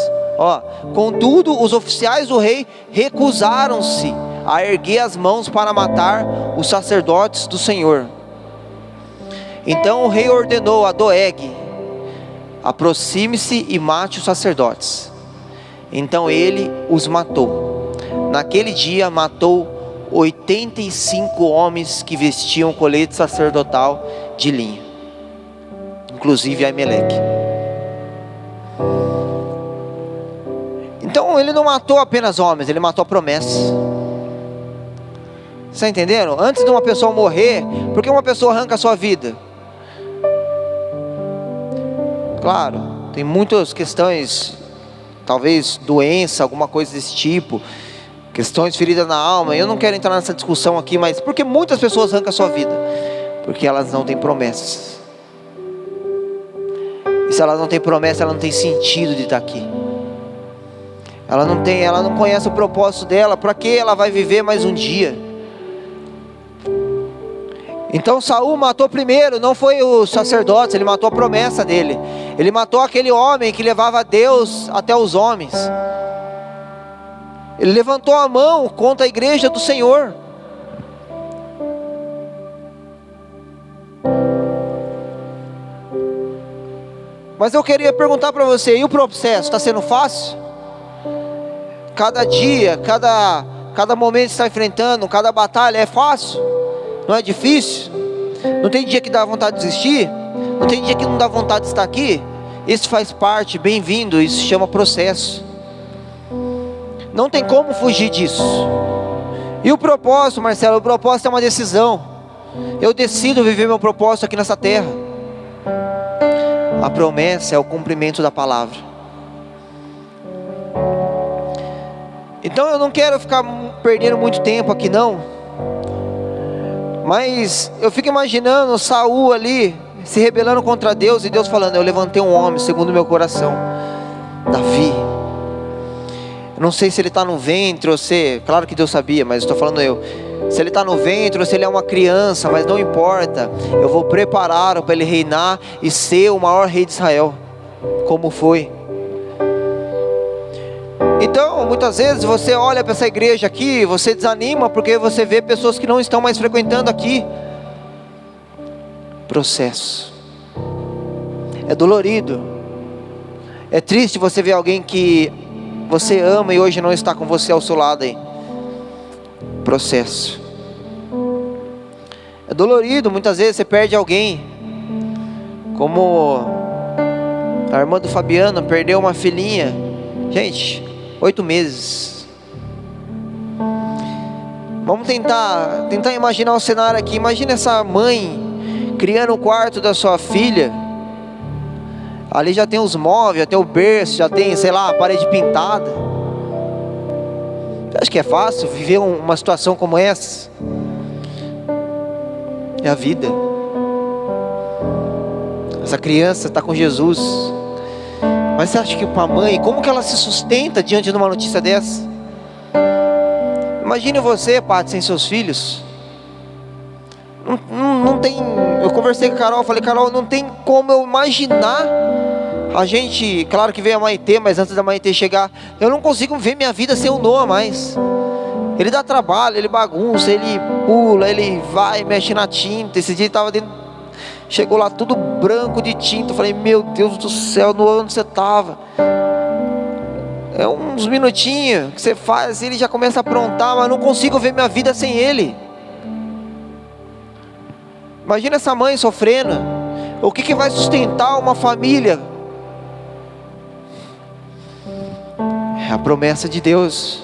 Contudo, os oficiais do rei recusaram-se a erguer as mãos para matar os sacerdotes do Senhor. Então o rei ordenou a Doeg: aproxime-se e mate os sacerdotes. Então ele os matou. Naquele dia matou 85 homens que vestiam colete sacerdotal de linho, inclusive Aimeleque. Então ele não matou apenas homens, ele matou a promessa. Você está entendendo? Antes de uma pessoa morrer, por que uma pessoa arranca a sua vida? Claro, tem muitas questões, talvez doença, alguma coisa desse tipo, questões feridas na alma. Eu não quero entrar nessa discussão aqui, mas por que muitas pessoas arrancam a sua vida? Porque elas não têm promessas. E se elas não têm promessa, ela não tem sentido de estar aqui. Ela não conhece o propósito dela. Para que ela vai viver mais um dia? Então Saul matou primeiro, não foi os sacerdotes, ele matou a promessa dele. Ele matou aquele homem que levava Deus até os homens. Ele levantou a mão contra a igreja do Senhor. Mas eu queria perguntar para você, e o processo está sendo fácil? Cada dia, cada momento que você está enfrentando, cada batalha é fácil? Não é difícil? Não tem dia que dá vontade de desistir? Não tem dia que não dá vontade de estar aqui? Isso faz parte, bem-vindo, isso se chama processo. Não tem como fugir disso. E o propósito, Marcelo? O propósito é uma decisão. Eu decido viver meu propósito aqui nessa terra. A promessa é o cumprimento da palavra. Então eu não quero ficar perdendo muito tempo aqui não. Mas eu fico imaginando Saul ali se rebelando contra Deus, e Deus falando: eu levantei um homem segundo o meu coração, Davi. Eu não sei se ele está no ventre ou se, claro que Deus sabia, mas estou falando se ele está no ventre ou se ele é uma criança, mas não importa. Eu vou preparar para ele reinar e ser o maior rei de Israel, como foi. Então, muitas vezes você olha para essa igreja aqui, você desanima porque você vê pessoas que não estão mais frequentando aqui. Processo. É dolorido. É triste você ver alguém que você ama e hoje não está com você ao seu lado aí. Processo. É dolorido, muitas vezes você perde alguém. Como a irmã do Fabiano perdeu uma filhinha. Gente, 8 meses. Vamos tentar imaginar o cenário aqui. Imagina essa mãe criando o quarto da sua filha. Ali já tem os móveis, já tem o berço, já tem, sei lá, a parede pintada. Você acha que é fácil viver uma situação como essa? É a vida. Essa criança está com Jesus. Mas você acha que para a mãe, como que ela se sustenta diante de uma notícia dessa? Imagine você, pai, sem seus filhos. Não tem. Eu conversei com a Carol, falei, Carol, não tem como eu imaginar a gente. Claro que veio a Maitê, mas antes da Maitê chegar, eu não consigo ver minha vida sem o Noah mais. Ele dá trabalho, ele bagunça, ele pula, ele vai, mexe na tinta. Esse dia ele estava dentro, chegou lá tudo branco de tinta. Eu falei, meu Deus do céu, Noah, onde você estava? É uns minutinhos que você faz, ele já começa a aprontar, mas eu não consigo ver minha vida sem ele. Imagina essa mãe sofrendo. O que vai sustentar uma família? É a promessa de Deus.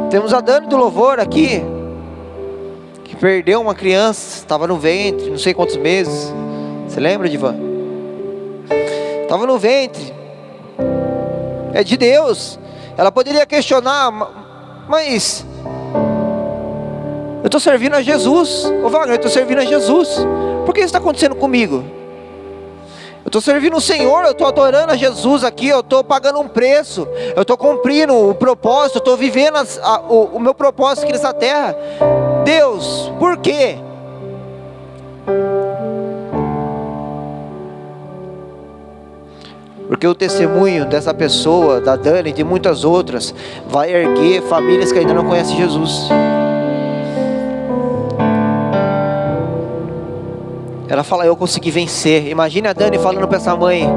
Temos a Dani do Louvor aqui, que perdeu uma criança, estava no ventre, não sei quantos meses. Você lembra, Divan? Estava no ventre. É de Deus. Ela poderia questionar, mas eu estou servindo a Jesus. Ô Wagner, eu estou servindo a Jesus. Por que isso está acontecendo comigo? Eu estou servindo o Senhor, eu estou adorando a Jesus aqui, eu estou pagando um preço, eu estou cumprindo o propósito, eu estou vivendo o meu propósito aqui nessa terra. Deus, por quê? Porque o testemunho dessa pessoa, da Dani e de muitas outras, vai erguer famílias que ainda não conhecem Jesus. Ela fala, eu consegui vencer. Imagine a Dani falando para essa mãe.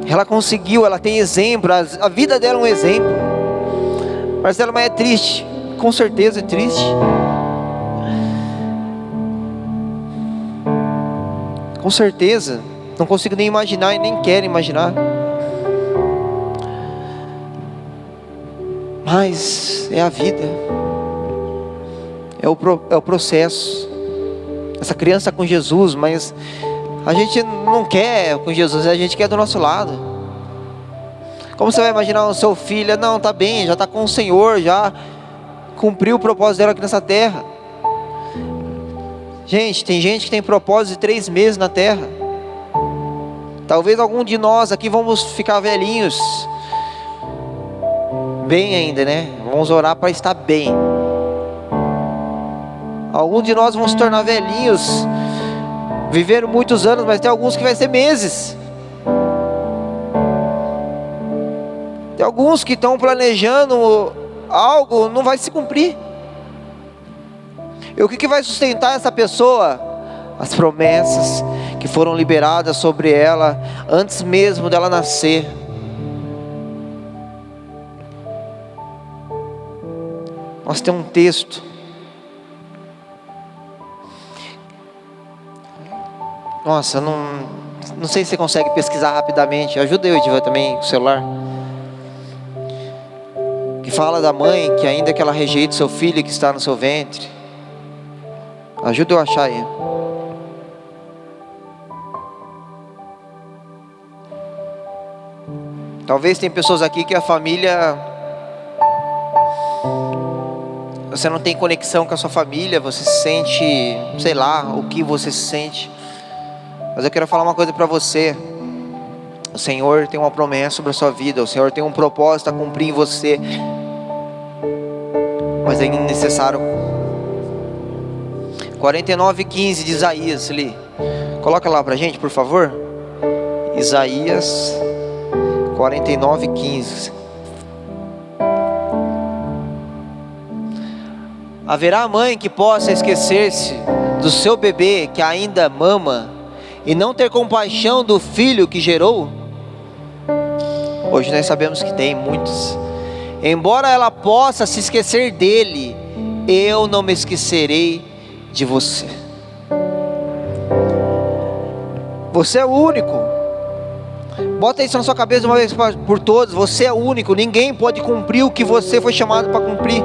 Ela conseguiu, ela tem exemplo, a vida dela é um exemplo. Marcelo, mas é triste. Com certeza é triste. Com certeza. Não consigo nem imaginar e nem quero imaginar. Mas é a vida. É o processo. Essa criança com Jesus, mas a gente não quer com Jesus, a gente quer do nosso lado. Como você vai imaginar o seu filho? Não, está bem, já está com o Senhor, já cumpriu o propósito dela aqui nessa terra. Gente, tem gente que tem propósito de 3 meses na terra. Talvez algum de nós aqui vamos ficar velhinhos. Bem ainda, né? Vamos orar para estar bem. Alguns de nós vão se tornar velhinhos, viveram muitos anos, mas tem alguns que vai ser meses. Tem alguns que estão planejando algo, não vai se cumprir. E o que vai sustentar essa pessoa? As promessas que foram liberadas sobre ela antes mesmo dela nascer. Nós temos um texto. Nossa, não sei se você consegue pesquisar rapidamente. Ajuda eu, Edivan, também com o celular. Que fala da mãe que ainda que ela rejeite seu filho que está no seu ventre. Ajuda eu a achar aí. Talvez tem pessoas aqui que a família, você não tem conexão com a sua família, você se sente, sei lá, o que você se sente. Mas eu quero falar uma coisa para você. O Senhor tem uma promessa sobre a sua vida. O Senhor tem um propósito a cumprir em você. Mas é necessário. 49:15 de Isaías ali. Coloca lá pra gente, por favor. Isaías 49:15. Haverá mãe que possa esquecer-se do seu bebê que ainda mama e não ter compaixão do filho que gerou? Hoje nós sabemos que tem muitos. Embora ela possa se esquecer dele, eu não me esquecerei de você. Você é o único. Bota isso na sua cabeça de uma vez por todas. Você é o único. Ninguém pode cumprir o que você foi chamado para cumprir.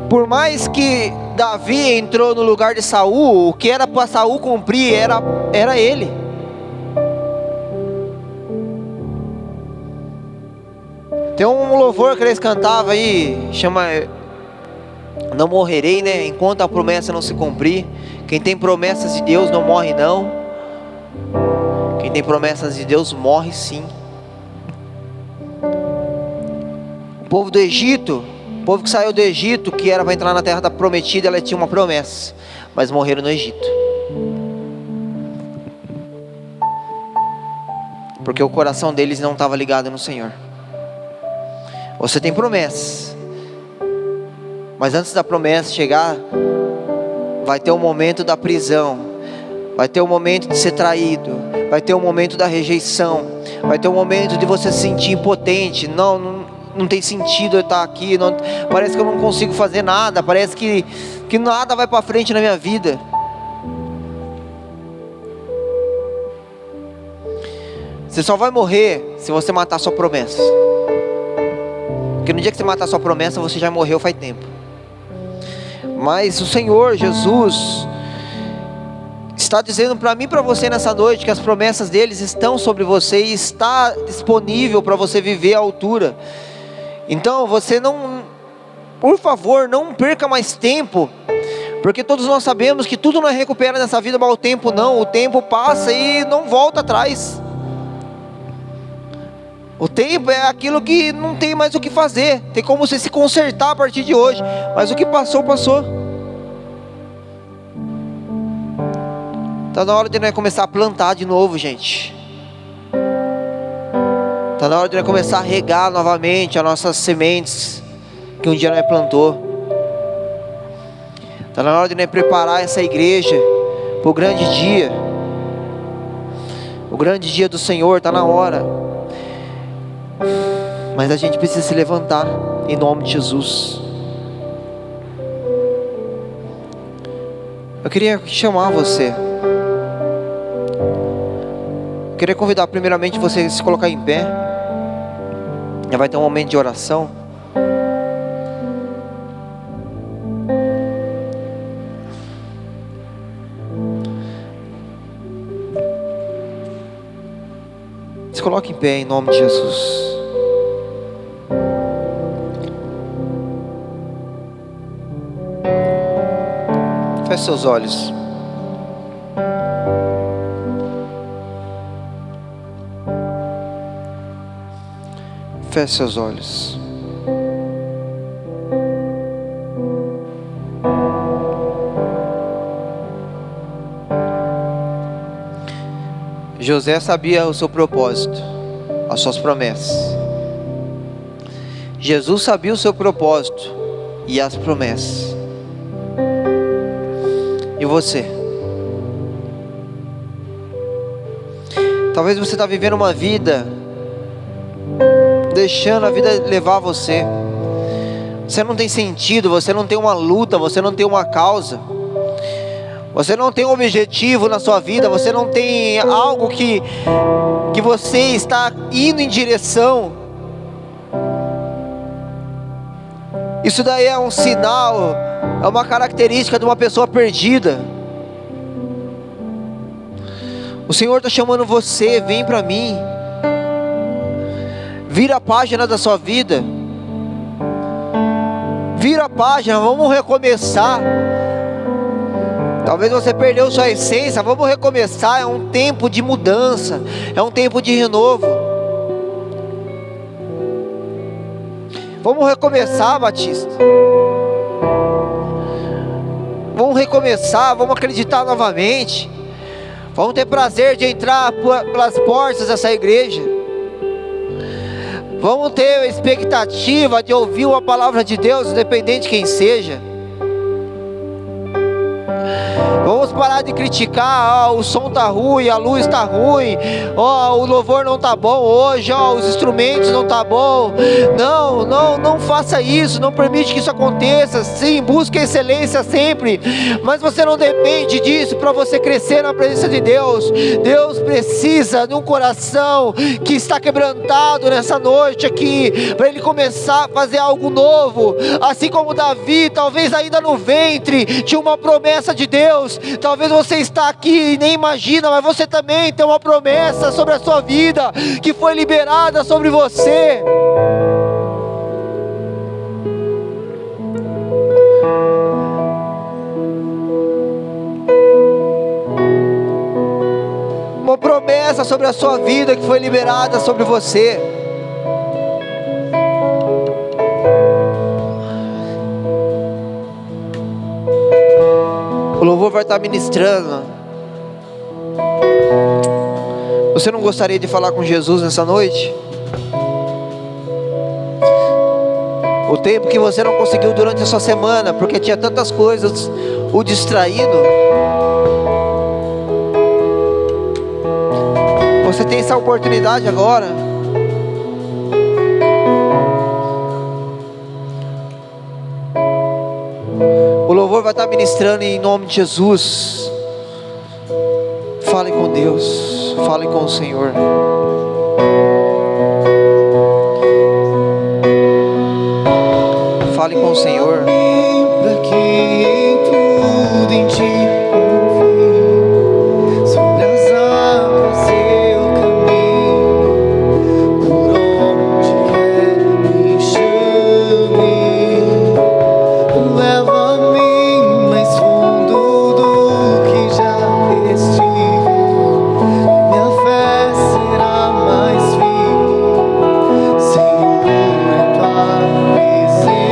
Por mais que Davi entrou no lugar de Saul, o que era para Saul cumprir era ele. Tem um louvor que eles cantavam aí, chama Não Morrerei, né? Enquanto a promessa não se cumprir. Quem tem promessas de Deus não morre não. Quem tem promessas de Deus morre sim. O povo do Egito O povo que saiu do Egito, que era para entrar na terra da prometida, ela tinha uma promessa, mas morreram no Egito, porque o coração deles não estava ligado no Senhor. Você tem promessa, mas antes da promessa chegar, vai ter o momento da prisão, vai ter o momento de ser traído, vai ter o momento da rejeição, vai ter o momento de você se sentir impotente. Não tem sentido eu estar aqui, parece que eu não consigo fazer nada, parece que nada vai para frente na minha vida. Você só vai morrer se você matar sua promessa, porque no dia que você matar sua promessa, você já morreu faz tempo. Mas o Senhor Jesus está dizendo para mim e para você nessa noite, que as promessas deles estão sobre você e está disponível para você viver à altura. Então você por favor, não perca mais tempo, porque todos nós sabemos que tudo não é recupera nessa vida, mas o tempo não. O tempo passa e não volta atrás. O tempo é aquilo que não tem mais o que fazer, tem como você se consertar a partir de hoje, mas o que passou, passou. Está na hora de nós começar a plantar de novo, gente. Está na hora de nós começar a regar novamente as nossas sementes que um dia nós plantou. Está na hora de nós preparar essa igreja para o grande dia. O grande dia do Senhor está na hora. Mas a gente precisa se levantar em nome de Jesus. Eu queria chamar você. Eu queria convidar primeiramente você a se colocar em pé. Já vai ter um momento de oração. Se coloque em pé em nome de Jesus. Feche seus olhos. Feche seus olhos. José sabia o seu propósito, as suas promessas. Jesus sabia o seu propósito e as promessas. E você? Talvez você está vivendo uma vida, deixando a vida levar você. Você não tem sentido, você não tem uma luta, você não tem uma causa, você não tem um objetivo na sua vida, você não tem algo que você está indo em direção. Isso daí é um sinal, é uma característica de uma pessoa perdida. O Senhor está chamando você, vem para mim. Vira a página da sua vida. Vira a página, vamos recomeçar. Talvez você perdeu sua essência, vamos recomeçar. É um tempo de mudança, é um tempo de renovo. Vamos recomeçar, Batista. Vamos recomeçar, vamos acreditar novamente. Vamos ter prazer de entrar pelas portas dessa igreja. Vamos ter a expectativa de ouvir uma palavra de Deus, independente de quem seja. Vamos parar de criticar, o som está ruim, a luz está ruim, o louvor não está bom hoje, os instrumentos não estão bom. Não faça isso, não permite que isso aconteça. Sim, busque excelência sempre, mas você não depende disso para você crescer na presença de Deus. Deus precisa de um coração que está quebrantado nessa noite aqui, para Ele começar a fazer algo novo. Assim como Davi, talvez ainda no ventre tinha uma promessa de Deus. Talvez você está aqui e nem imagina, mas você também tem uma promessa sobre a sua vida, que foi liberada sobre você. Uma promessa sobre a sua vida que foi liberada sobre você. O louvor vai estar ministrando. Você não gostaria de falar com Jesus nessa noite? O tempo que você não conseguiu durante a sua semana, porque tinha tantas coisas o distraído. Você tem essa oportunidade agora. O louvor vai estar ministrando em nome de Jesus. Fale com Deus, fale com o Senhor. Fale com o Senhor. Pra que em tudo em ti confio, sobre as águas eu caminho, por onde quer me chame, leva-me mais fundo do que já estive, minha fé será mais firme, Senhor, é tua presença.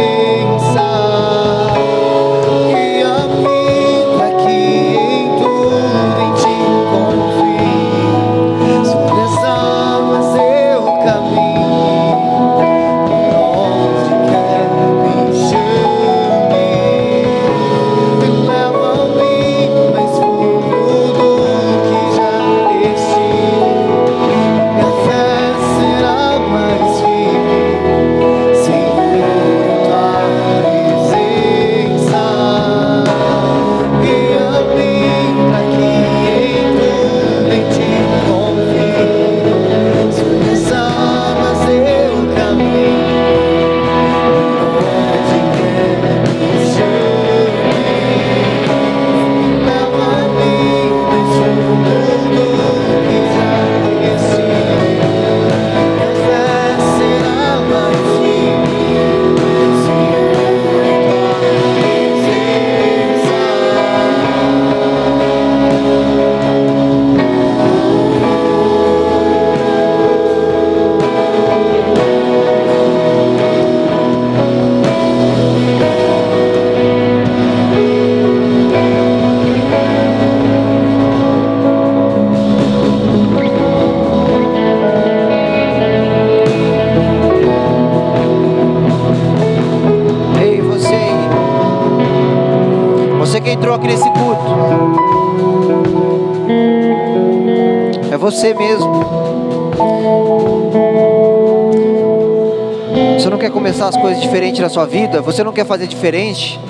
Você mesmo. Você não quer começar as coisas diferentes na sua vida? Você não quer fazer diferente?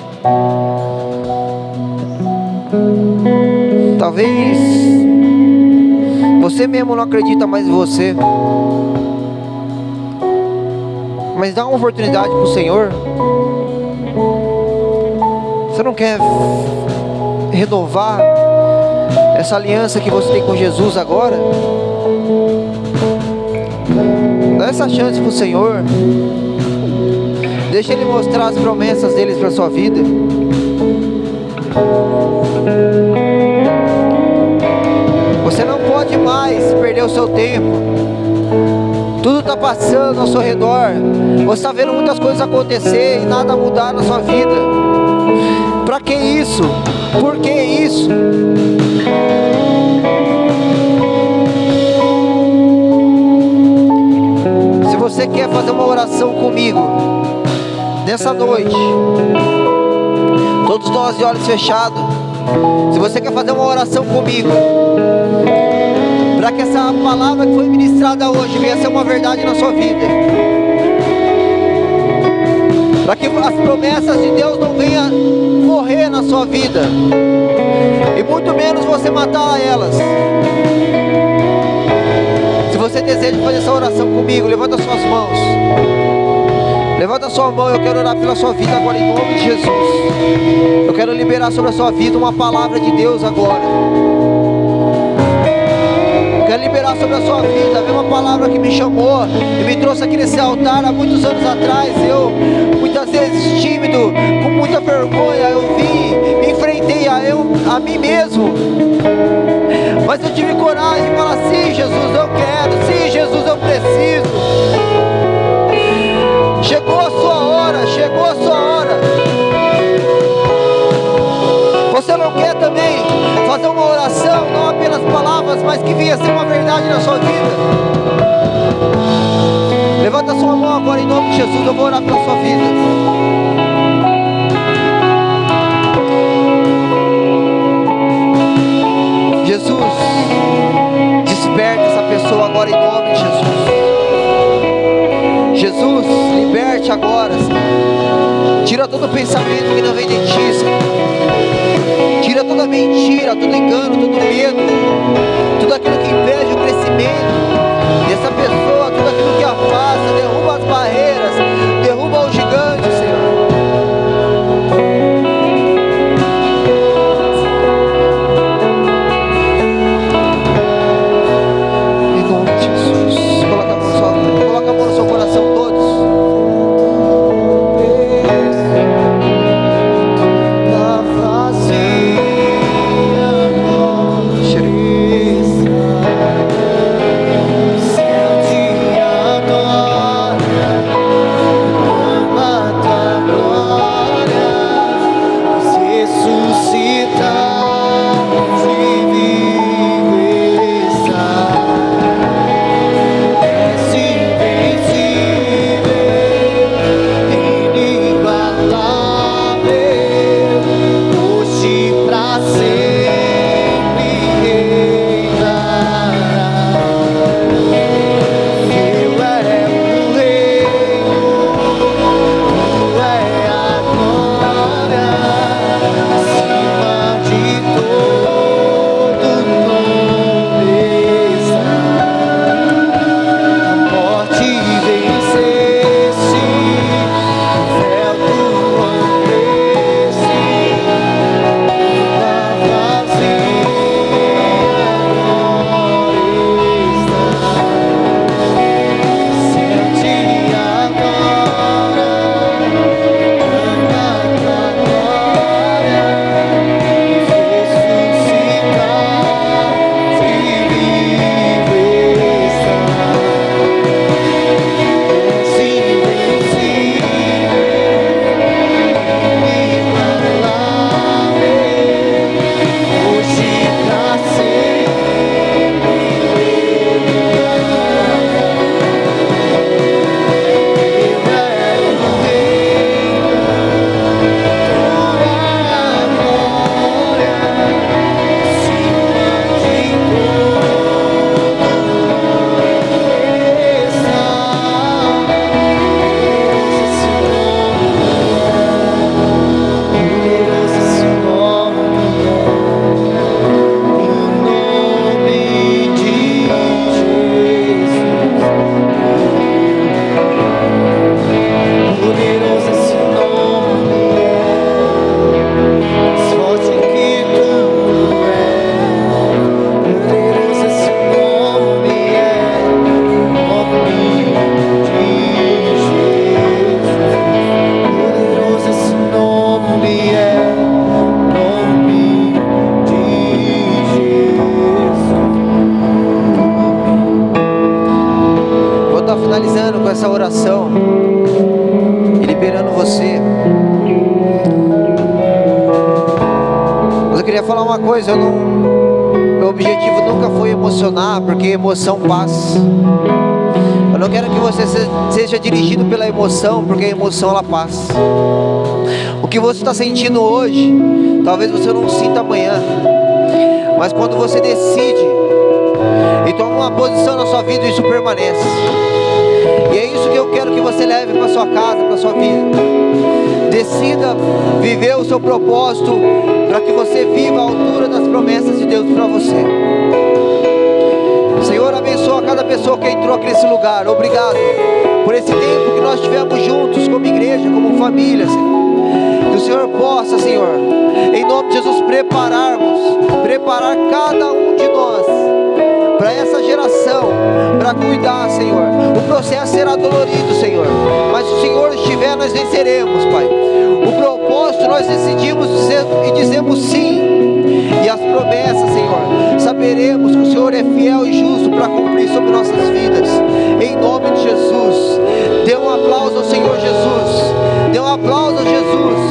Talvez você mesmo não acredita mais em você. Mas dá uma oportunidade para o Senhor. Você não quer renovar essa aliança que você tem com Jesus agora? Dá essa chance para o Senhor. Deixa Ele mostrar as promessas deles para a sua vida. Você não pode mais perder o seu tempo. Tudo está passando ao seu redor. Você está vendo muitas coisas acontecer e nada mudar na sua vida. Para que isso? Por que isso? Se você quer fazer uma oração comigo nessa noite, todos nós de olhos fechados, se você quer fazer uma oração comigo, para que essa palavra que foi ministrada hoje venha ser uma verdade na sua vida, para que as promessas de Deus não venham morrer na sua vida, e muito menos você matar elas. Se você deseja fazer essa oração comigo, levanta as suas mãos. Levanta a sua mão, eu quero orar pela sua vida agora em nome de Jesus. Eu quero liberar sobre a sua vida uma palavra de Deus agora. Eu quero liberar sobre a sua vida a mesma palavra que me chamou e me trouxe aqui nesse altar há muitos anos atrás. Eu, muitas vezes tímido, com muita vergonha, eu vim, me enfrentei a mim mesmo. Mas eu tive coragem de falar: sim, Jesus, eu quero. Sim, Jesus, eu preciso. Chegou a sua hora, chegou a sua hora. Você não quer vir a ser uma verdade na sua vida. Levanta a sua mão agora em nome de Jesus. Eu vou orar pela sua vida. Jesus, desperta essa pessoa agora em nome de Jesus. Jesus, liberte agora, Senhor. Tira todo pensamento que não vem de ti, Senhor. Tira toda mentira, todo engano, todo medo, tudo aquilo que impede o crescimento dessa pessoa, tudo aquilo que afasta, derruba as barreiras, derruba o gigante, Senhor. Em nome de Jesus, coloca a mão no seu coração todos. Essa oração e liberando você. Mas eu queria falar uma coisa. Meu objetivo nunca foi emocionar, porque emoção passa. Eu não quero que você seja dirigido pela emoção, porque a emoção ela passa. O que você está sentindo hoje, talvez você não sinta amanhã, mas quando você decide e toma uma posição na sua vida, isso permanece. E é isso que eu quero que você leve para sua casa, para sua vida. Decida viver o seu propósito, para que você viva a altura das promessas de Deus para você. Senhor, abençoa cada pessoa que entrou aqui nesse lugar. Obrigado por esse tempo que nós tivemos juntos como igreja, como família, Senhor. Que o Senhor possa, Senhor, em nome de Jesus, preparar cada um de nós para essa geração, para cuidar, Senhor. O processo será dolorido, Senhor, mas se o Senhor estiver, nós venceremos, Pai. O propósito nós decidimos e dizemos sim, e as promessas, Senhor, saberemos que o Senhor é fiel e justo para cumprir sobre nossas vidas, em nome de Jesus. Dê um aplauso ao Senhor Jesus, dê um aplauso a Jesus.